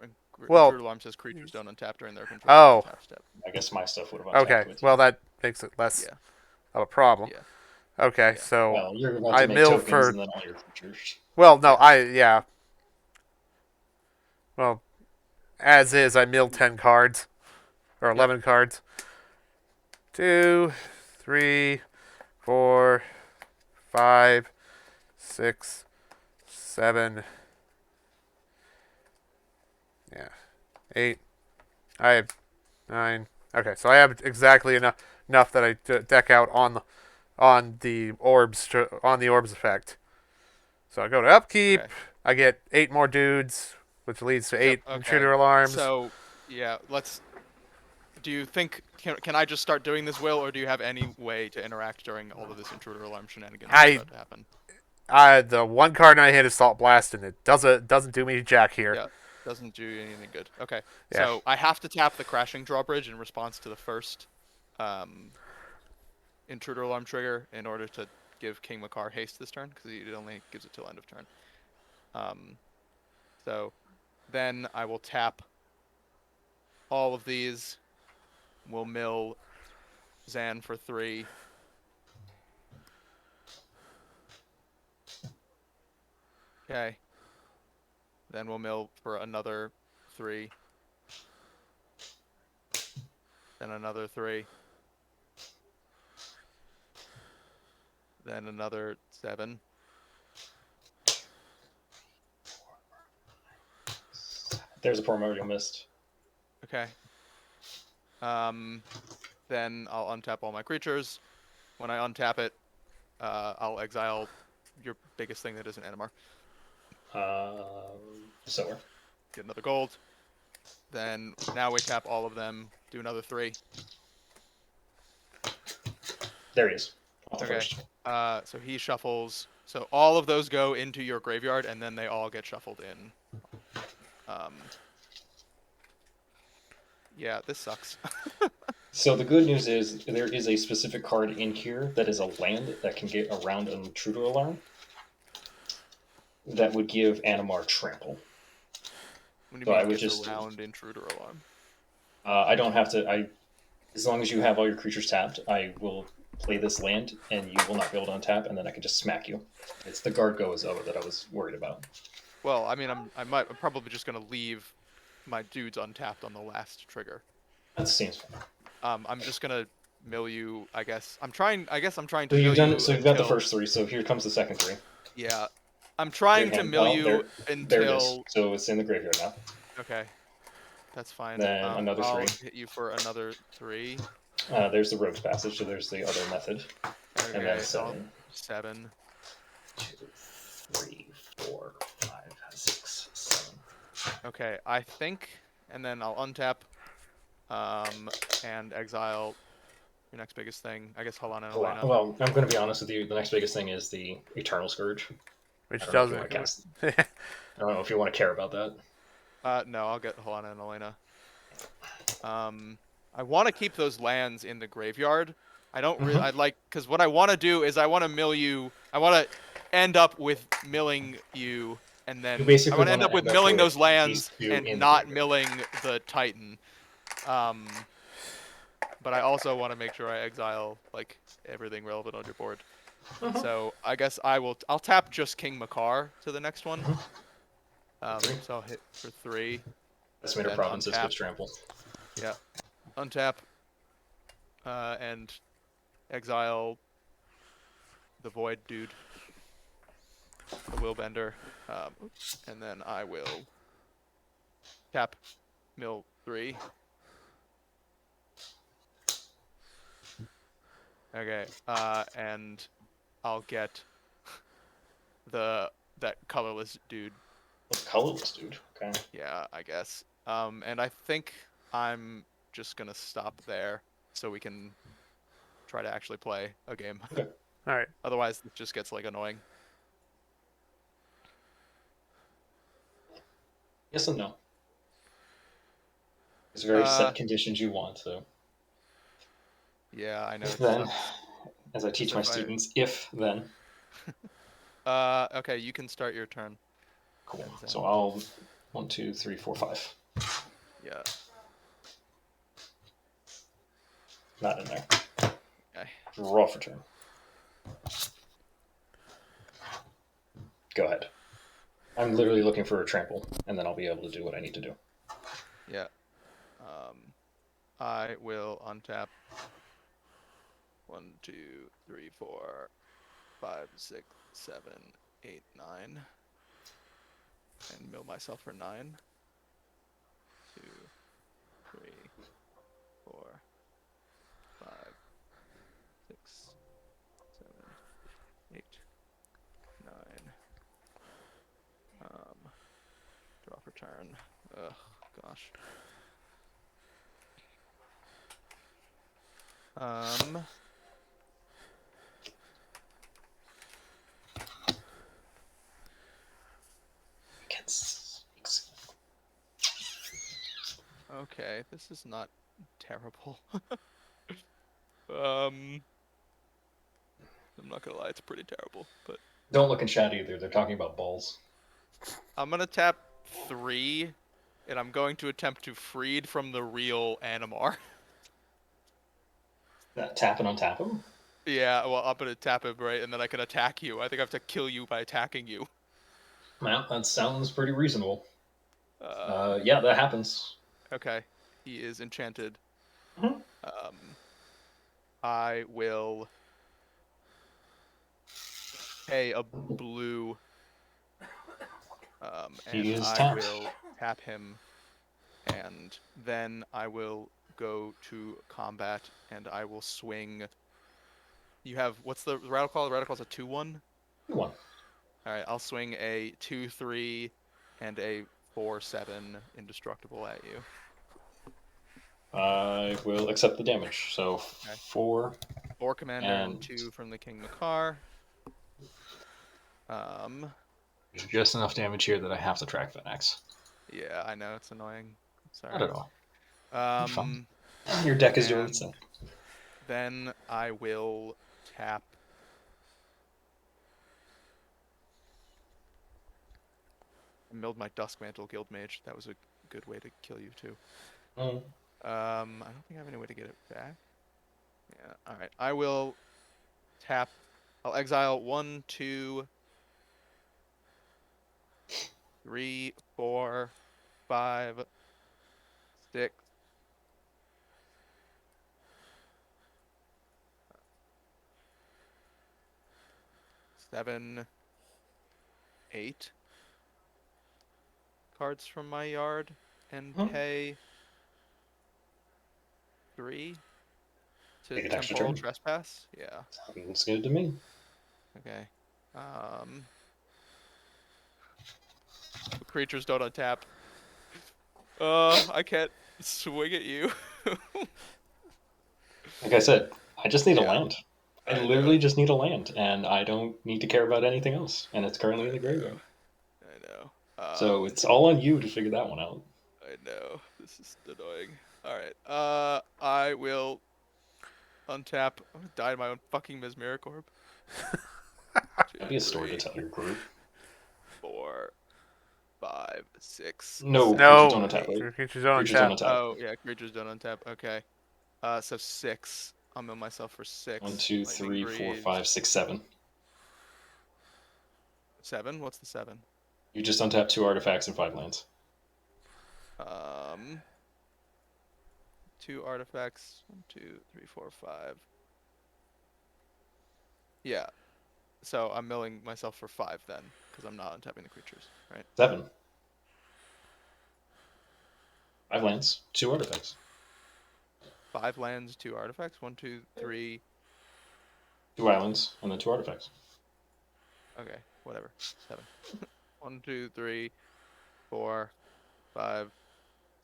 Well- Intruder Alarm says creatures don't untap during their control Oh. untap step. I guess my stuff would have untapped Okay. with you. Well, that makes it less Yeah. of a problem. Yeah. Okay. Yeah. So. Well, you're about I to make mill tokens for- and then all your creatures. Well, no. Yeah. Well, as is, I mill 10 cards or 11 cards. 2, 3, 4, 5, 6, 7. Yeah, 8. I have 9. Okay, so I have exactly enough that I deck out on the orbs effect. So I go to upkeep. Okay. I get 8 more dudes, which leads to 8 okay. intruder alarms. So, yeah, let's. Do you think can I just start doing this, Will, or do you have any way to interact during all of this intruder alarm shenanigans that's about to happen? The one card I hit is Salt Blast, and it doesn't do me jack here. Yeah. Doesn't do anything good. Okay. Yeah. So I have to tap the Crashing Drawbridge in response to the first intruder alarm trigger in order to give King Makar haste this turn, because it only gives it till end of turn. So then I will tap all of these. We'll mill Zan for 3. Okay. Then we'll mill for another 3. Then another 3. Then another 7. There's a Primordial Mist. Okay. Then I'll untap all my creatures. When I untap it, I'll exile your biggest thing that isn't Animar. Sower. Get another gold. Then now we tap all of them. Do another 3. There he is. Off the Okay. first. So he shuffles. So all of those go into your graveyard, and then they all get shuffled in. Yeah, this sucks. So the good news is there is a specific card in here that is a land that can get around an intruder alarm that would give Animar trample. When you So I mean would gets just- around intruder alarm. I don't have to. As long as you have all your creatures tapped, I will play this land, and you will not be able to untap, and then I can just smack you. It's the guard go is over that I was worried about. Well, I mean, I'm probably just gonna leave my dudes untapped on the last trigger. That seems fine. I'm just gonna mill you, I guess. I'm trying to So mill you've done. you So you've got the until- first 3. So here comes the second 3. Yeah. I'm trying to Your hand- mill oh, you there it is. until... So it's in the graveyard now. Okay. That's fine. Then another I'll 3. hit you for another 3. There's the rogue's passage. So there's the other method. Okay, And then I'll- 7. 7. 2, 3, 4, 5, 6, 7. Okay, I think, and then I'll untap, and exile your next biggest thing. I guess Halana and Elena. Well, I'm going to be honest with you. The next biggest thing is the Eternal Scourge. Which I don't know doesn't. if you wanna cast- I don't know if you want to care about that. No, I'll get Halana and Elena. I want to keep those lands in the graveyard. I don't really. I'd like, because what I want to do is I want to mill you. I want to end up with milling you, and then You basically I want to end wanna up with end up milling with those lands these 2 in and the not graveyard. milling the Titan. But I also want to make sure I exile like everything relevant on your board. So I guess I'll tap just King Makar to the next one. Three. So I'll hit for 3. Estimator Then provinces untap. gives trample. Yeah. Untap. And exile the Void dude. The Willbender. And then I will tap mill 3. Okay. And I'll get that colorless dude. Colorless, dude. Okay. Yeah, I guess. And I think I'm just gonna stop there so we can try to actually play a game. Okay. All right. Otherwise, it just gets like annoying. Yes and no. It's very Uh, set conditions you want. So Yeah, I know. if it then, sucks. as I teach So my if I- students, if then. Okay, you can start your turn. Cool. Then So Zen. I'll 1, 2, 3, 4, 5. Yeah. Not in there. Okay. Draw for turn. Go ahead. I'm literally looking for a trample, and then I'll be able to do what I need to do. Yeah. I will untap 1, 2, 3, 4, 5, 6, 7, 8, 9. And mill myself for 9. 2, 3, 4, 5, 6, 7, 8, 9. Draw for turn. Ugh, gosh. Against Okay, this is not terrible. I'm not gonna lie, it's pretty terrible. But Don't look in chat either. They're talking about balls. I'm gonna tap 3, and I'm going to attempt to freed from the real Animar. Tap and untap him? Yeah, well, I'm gonna tap him, right, and then I can attack you. I think I have to kill you by attacking you. Well, that sounds pretty reasonable. Uh, Yeah, that happens. okay, he is enchanted. Mhm. I will pay a blue, He and is I tapped. will tap him, and then I will go to combat, and I will swing. You have, what's the rattle call? The rattle call's a 2-1. Good one. All right, I'll swing a 2-3 and a 4-7 indestructible at you. I will accept the damage. So Okay. 4. 4 commander and And- 2 from the King Makar. There's just enough damage here that I have to track Venax. Yeah, I know it's annoying. Sorry. Not at all. fine. Your deck is doing its and thing. then I will tap. I milled my Duskmantle Guildmage. That was a good way to kill you too. Mm. I don't think I have any way to get it back. Yeah. All right. I will tap. I'll exile 1, 2, 3, 4, 5, 6. 7, 8 cards from my yard and Hmm. pay 3 to Take an extra temporal turn. trespass. Yeah. Sounds good to me. Okay. Creatures don't untap. I can't swing at you. Like I said, I just need a Yeah. land. I I know. literally just need a land, and I don't need to care about anything else. And it's currently in the graveyard. I know. So it's all on you to figure that one out. I know. This is annoying. Alright. I will untap. I'm gonna die to my own fucking Mesmeric Orb. That'd be a story to tell your group. 4, 5, 6. No, No, creatures don't attack, right? creatures don't Creatures don't untap. attack. Oh, yeah, creatures don't untap. Okay. So 6. I'll mill myself for 6. 1, 2, Lightning 3, 4, Breeze. 5, 6, 7. 7? What's the 7? You just untap 2 artifacts and 5 lands. 2 artifacts. 1, 2, 3, 4, 5. Yeah. So I'm milling myself for 5 then, because I'm not untapping the creatures, right? 7. 5 lands, 2 artifacts. 5 lands, 2 artifacts. 1, 2, 3. 2 islands, and then 2 artifacts. Okay, whatever. 7. 1, 2, 3, 4, 5,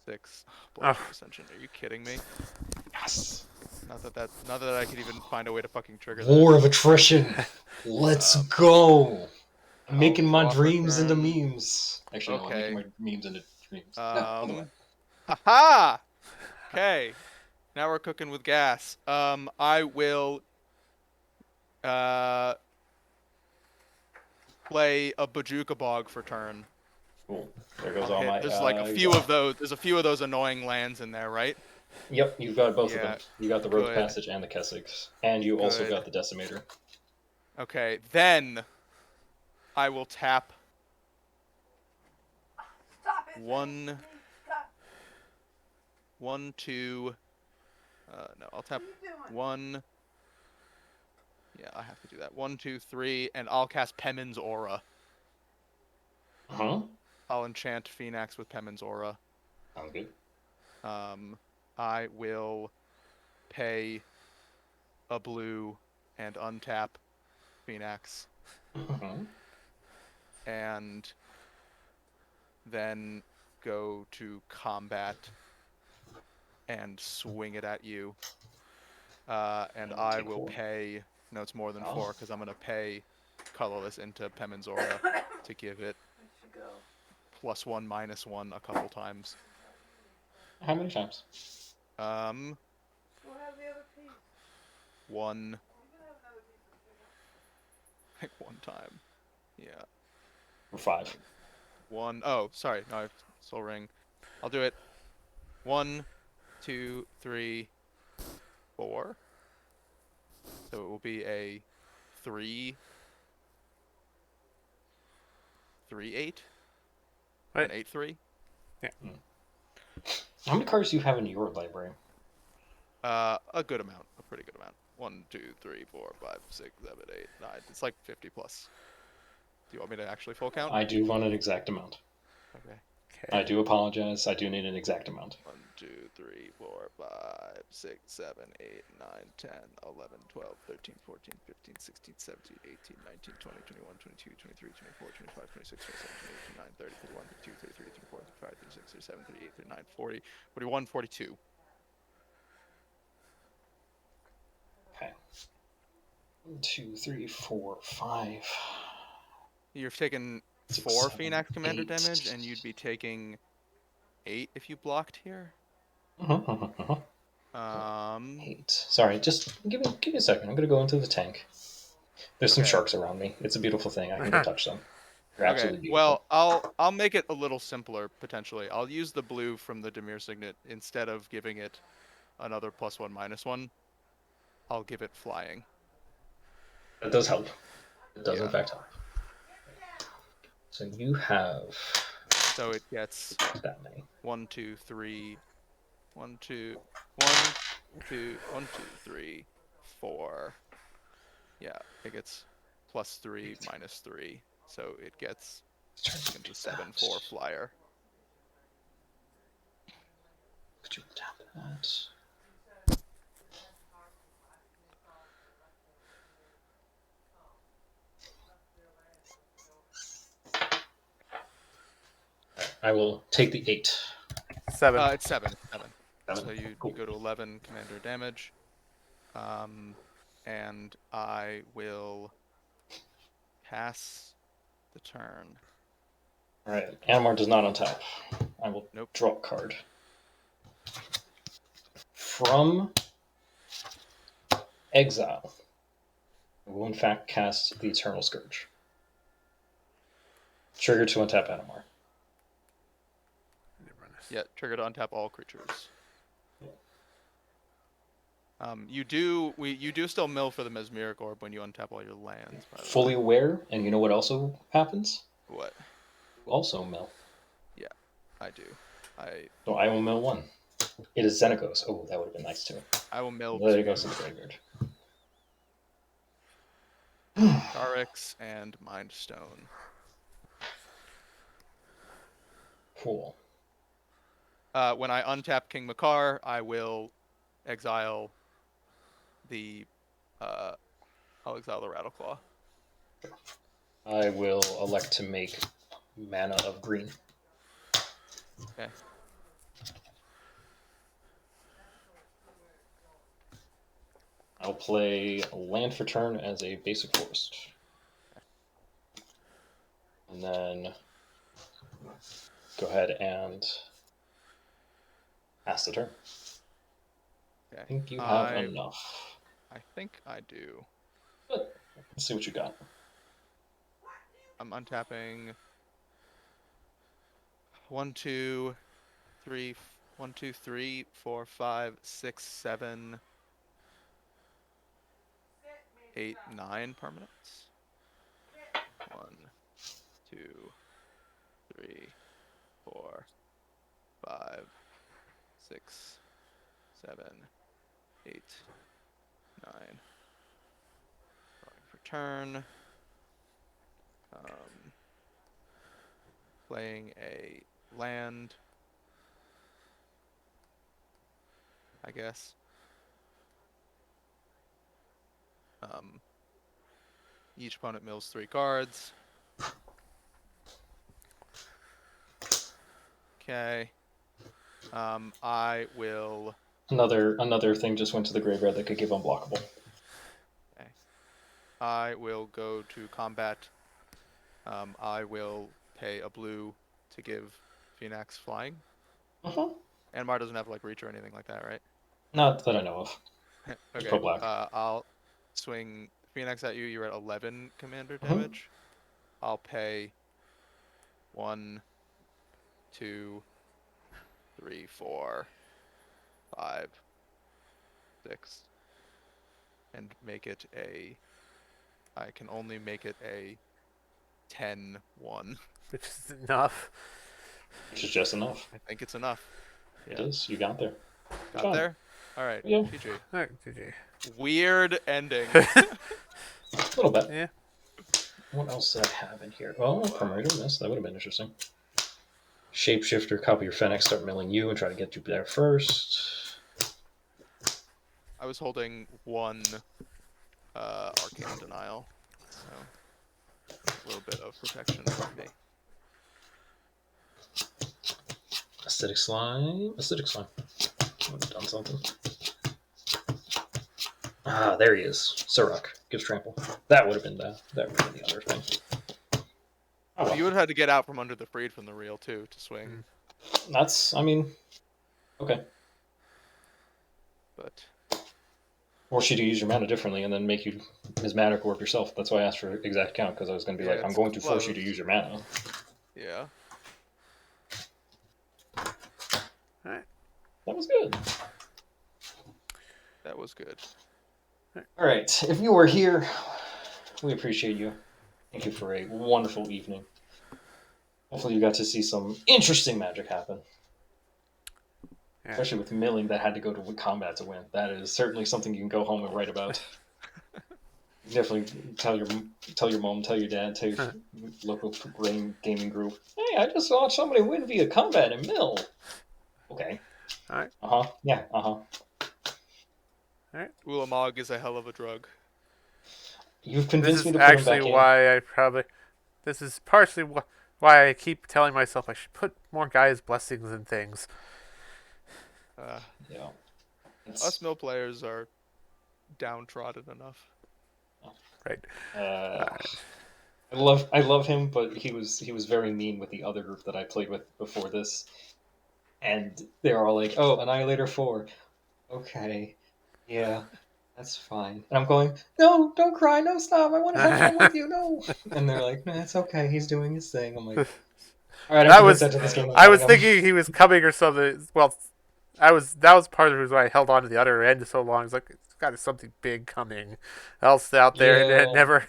6. Blood Oh. Ascension. Are you kidding me? Yes! Not that I could even find a way to fucking trigger War of attrition! Let's go! I'm making I'll my draw for dreams into turn. memes. Actually, no, I'm Okay. making my memes into dreams. that. No, other way. Haha! Okay. Now we're cooking with gas. I will play a Bajuka Bog for turn. Cool. There goes I'll all hit. my. There's like a few of those. There's a few of those annoying lands in there, right? Yep, you've got both of Yeah, them. You got the Road good. Passage and the Kessigs. And you also Good. got the Decimator. Okay, then I will tap Stop it. 1, Stop. 1, 2. No, I'll tap What are you doing? 1. Yeah, I have to do that. 1, 2, 3, and I'll cast Pemin's Aura. Huh? I'll enchant Phoenix with Pemin's Aura. Sounds good. I will pay a blue and untap Phoenix, Mhm. and then go to combat and swing it at you. And I'll I take will 4. pay. No, it's more than Oh. 4 because I'm gonna pay colorless into Pemin's Aura to give it I should go. +1/-1 a couple times. How many times? One. Like one time. Yeah. Or 5? One. Oh, sorry. No, I have Soul Ring. I'll do it. 1, 2, 3, 4. So it will be a 3, 3, 8. Wait. An 8, 3. How many cards do you have in your library? A good amount. A pretty good amount. 1, 2, 3, 4, 5, 6, 7, 8, 9. It's like 50 plus. Do you want me to actually full count? I do want an exact amount. Okay. I do apologize. I do need an exact amount. 1, 2, 3, 4, 5, 6, 7, 8, 9, 10, 11, 12, 13, 14, 15, 16, 17, 18, 19, 20, 21, 22, 23, 24, 25, 26, 27, 28, 29, 30, 31, 32, 33, 34, 35, 36, 37, 38, 39, 40, 41, 42. Okay. 1, 2, 3, 4, 5. You've taken 6, 4 7, Phoenix Commander 8. damage, and you'd be taking 8 if you blocked here. 8. Sorry, just give me a second. I'm gonna go into the tank. There's some Okay. sharks around me. It's a beautiful thing. I can go touch them. They're Okay. absolutely beautiful. Well, I'll make it a little simpler potentially. I'll use the blue from the Demir Signet instead of giving it another +1/-1. I'll give it flying. That does help. It does, in Yeah. fact, help. So you have So it gets that many. 1, 2, 3, 1, 2, 1, 2, 1, 2, 3, 4. Yeah, it gets +3, -3. So it gets into 7/4 flyer. Could you tap that? I will take the 8. 7. It's 7. 7. 7. So you Cool. go to 11 commander damage. And I will pass the turn. All right. Animar does not untap. I will Nope. draw a card. From exile, I will in fact cast the Eternal Scourge. Trigger to untap Animar. Yeah, trigger to untap all creatures. You do still mill for the Mesmeric Orb when you untap all your lands. By the Fully way. aware, and you know what also happens? What? You also mill. Yeah, I do. So I will mill 1. It is Xenagos. Oh, that would have been nice too. I will mill There it 2 goes to the graveyard. Garrix and Mind Stone. Cool. When I untap King Makar, I will exile the I'll exile the Rattleclaw. I will elect to make mana of green. Okay. I'll play land for turn as a basic forest. And then go ahead and pass the turn. Okay. I think you have enough. I think I do. But let's see what you got. I'm untapping 1, 2, 3, 1, 2, 3, 4, 5, 6, 7, 8, 9 permanents. 1, 2, 3, 4, 5, 6, 7, 8, 9. Drawing for turn. Playing a land, I guess. Each opponent mills 3 cards. Okay. I will. Another thing just went to the graveyard that could give unblockable. Okay. I will go to combat. I will pay a blue to give Phoenix flying. Anmar doesn't have like reach or anything like that, right? Not that I know of. Okay. Pro black. I'll swing Phoenix at you. You're at 11 commander Mhm. damage. I'll pay 1, 2, 3, 4, 5, 6, and make it a. I can only make it a 10-1. Which is enough. Which is just enough. I think it's enough. It is. You got there. Got job. there? All right. Yeah. GG. All right, GG. Weird ending. A little bit. Yeah. What else did I have in here? Well, Chronometer missed. That would have been interesting. Shapeshifter, copy your Fennec, start milling you, and try to get you there first. I was holding 1 Arcane Denial, so a little bit of protection from me. Acidic slime. Acidic slime. I would have done something. Ah, there he is. Suruk gives trample. That would have been the other thing. Oh, well. You would have had to get out from under the freed from the reel too to swing, That's, I mean, okay. but Force you to use your mana differently and then make you Mismatic Orb yourself. That's why I asked for exact count, because I was going to be Yeah, like, I'm it's going to force you to close. use your mana. yeah. That was good. That was good. All right, if you were here, we appreciate you. Thank you for a wonderful evening. Hopefully you got to see some interesting magic happen. Yeah. Especially with milling that had to go to combat to win. That is certainly something you can go home and write about. Definitely tell your mom, tell your dad, tell your local gaming group. Hey, I just saw somebody win via combat and mill. Okay. All right. Yeah. Ulamog is a hell of a drug. You've This convinced is me to put him actually back in. why I probably. This is partially why I keep telling myself I should put more guys' blessings and things. Yeah. Us mill players are downtrodden enough. Right. I love him, but he was very mean with the other group that I played with before this, and they were all like, "Oh, Annihilator 4, okay, yeah, that's fine." And I'm going, "No, don't cry, no, stop, I want to have fun with you, no." And they're like, "No, it's okay, he's doing his thing." I'm like, "All right, That was- to this game." I was thinking he was coming or something. Well, that was part of the reason why I held on to the other end so long. It's like it's got something big coming else out there, and it Yeah. never.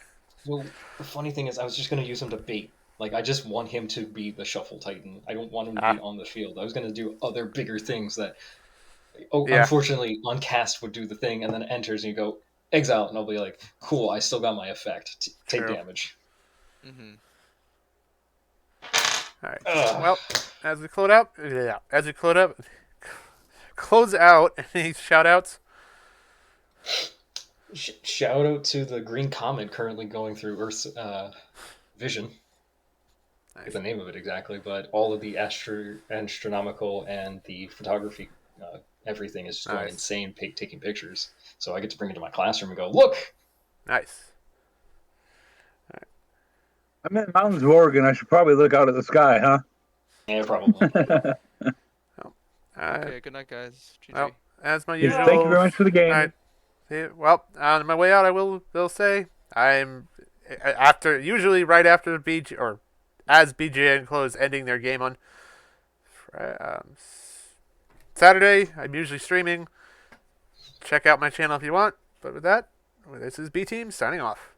Well, the funny thing is, I was just going to use him to bait. Like, I just want him to be the Shuffle Titan. I don't want him to be on the field. I was going to do other bigger things that, Yeah. unfortunately, on cast would do the thing, and then it enters, and you go, exile, and I'll be like, cool, I still got my effect. Take True. damage. Mm-hmm. All right. Ugh. Well, as we close out. Any shout outs? Shout out to the Green Comet currently going through Earth's vision. I Nice. forget the name of it exactly, but all of the astronomical and the photography, everything is just going Nice. insane, taking pictures. So I get to bring it to my classroom and go, look! Nice. I'm in the mountains of Oregon. I should probably look out at the sky, huh? Yeah, probably. Okay, good night, guys. GG. Well, as my Yes, usual. thank you very much for the game. All right. Well, on my way out, I will say I'm right after BG or as BGN close ending their game on Saturday. I'm usually streaming. Check out my channel if you want. But with that, this is B Team signing off.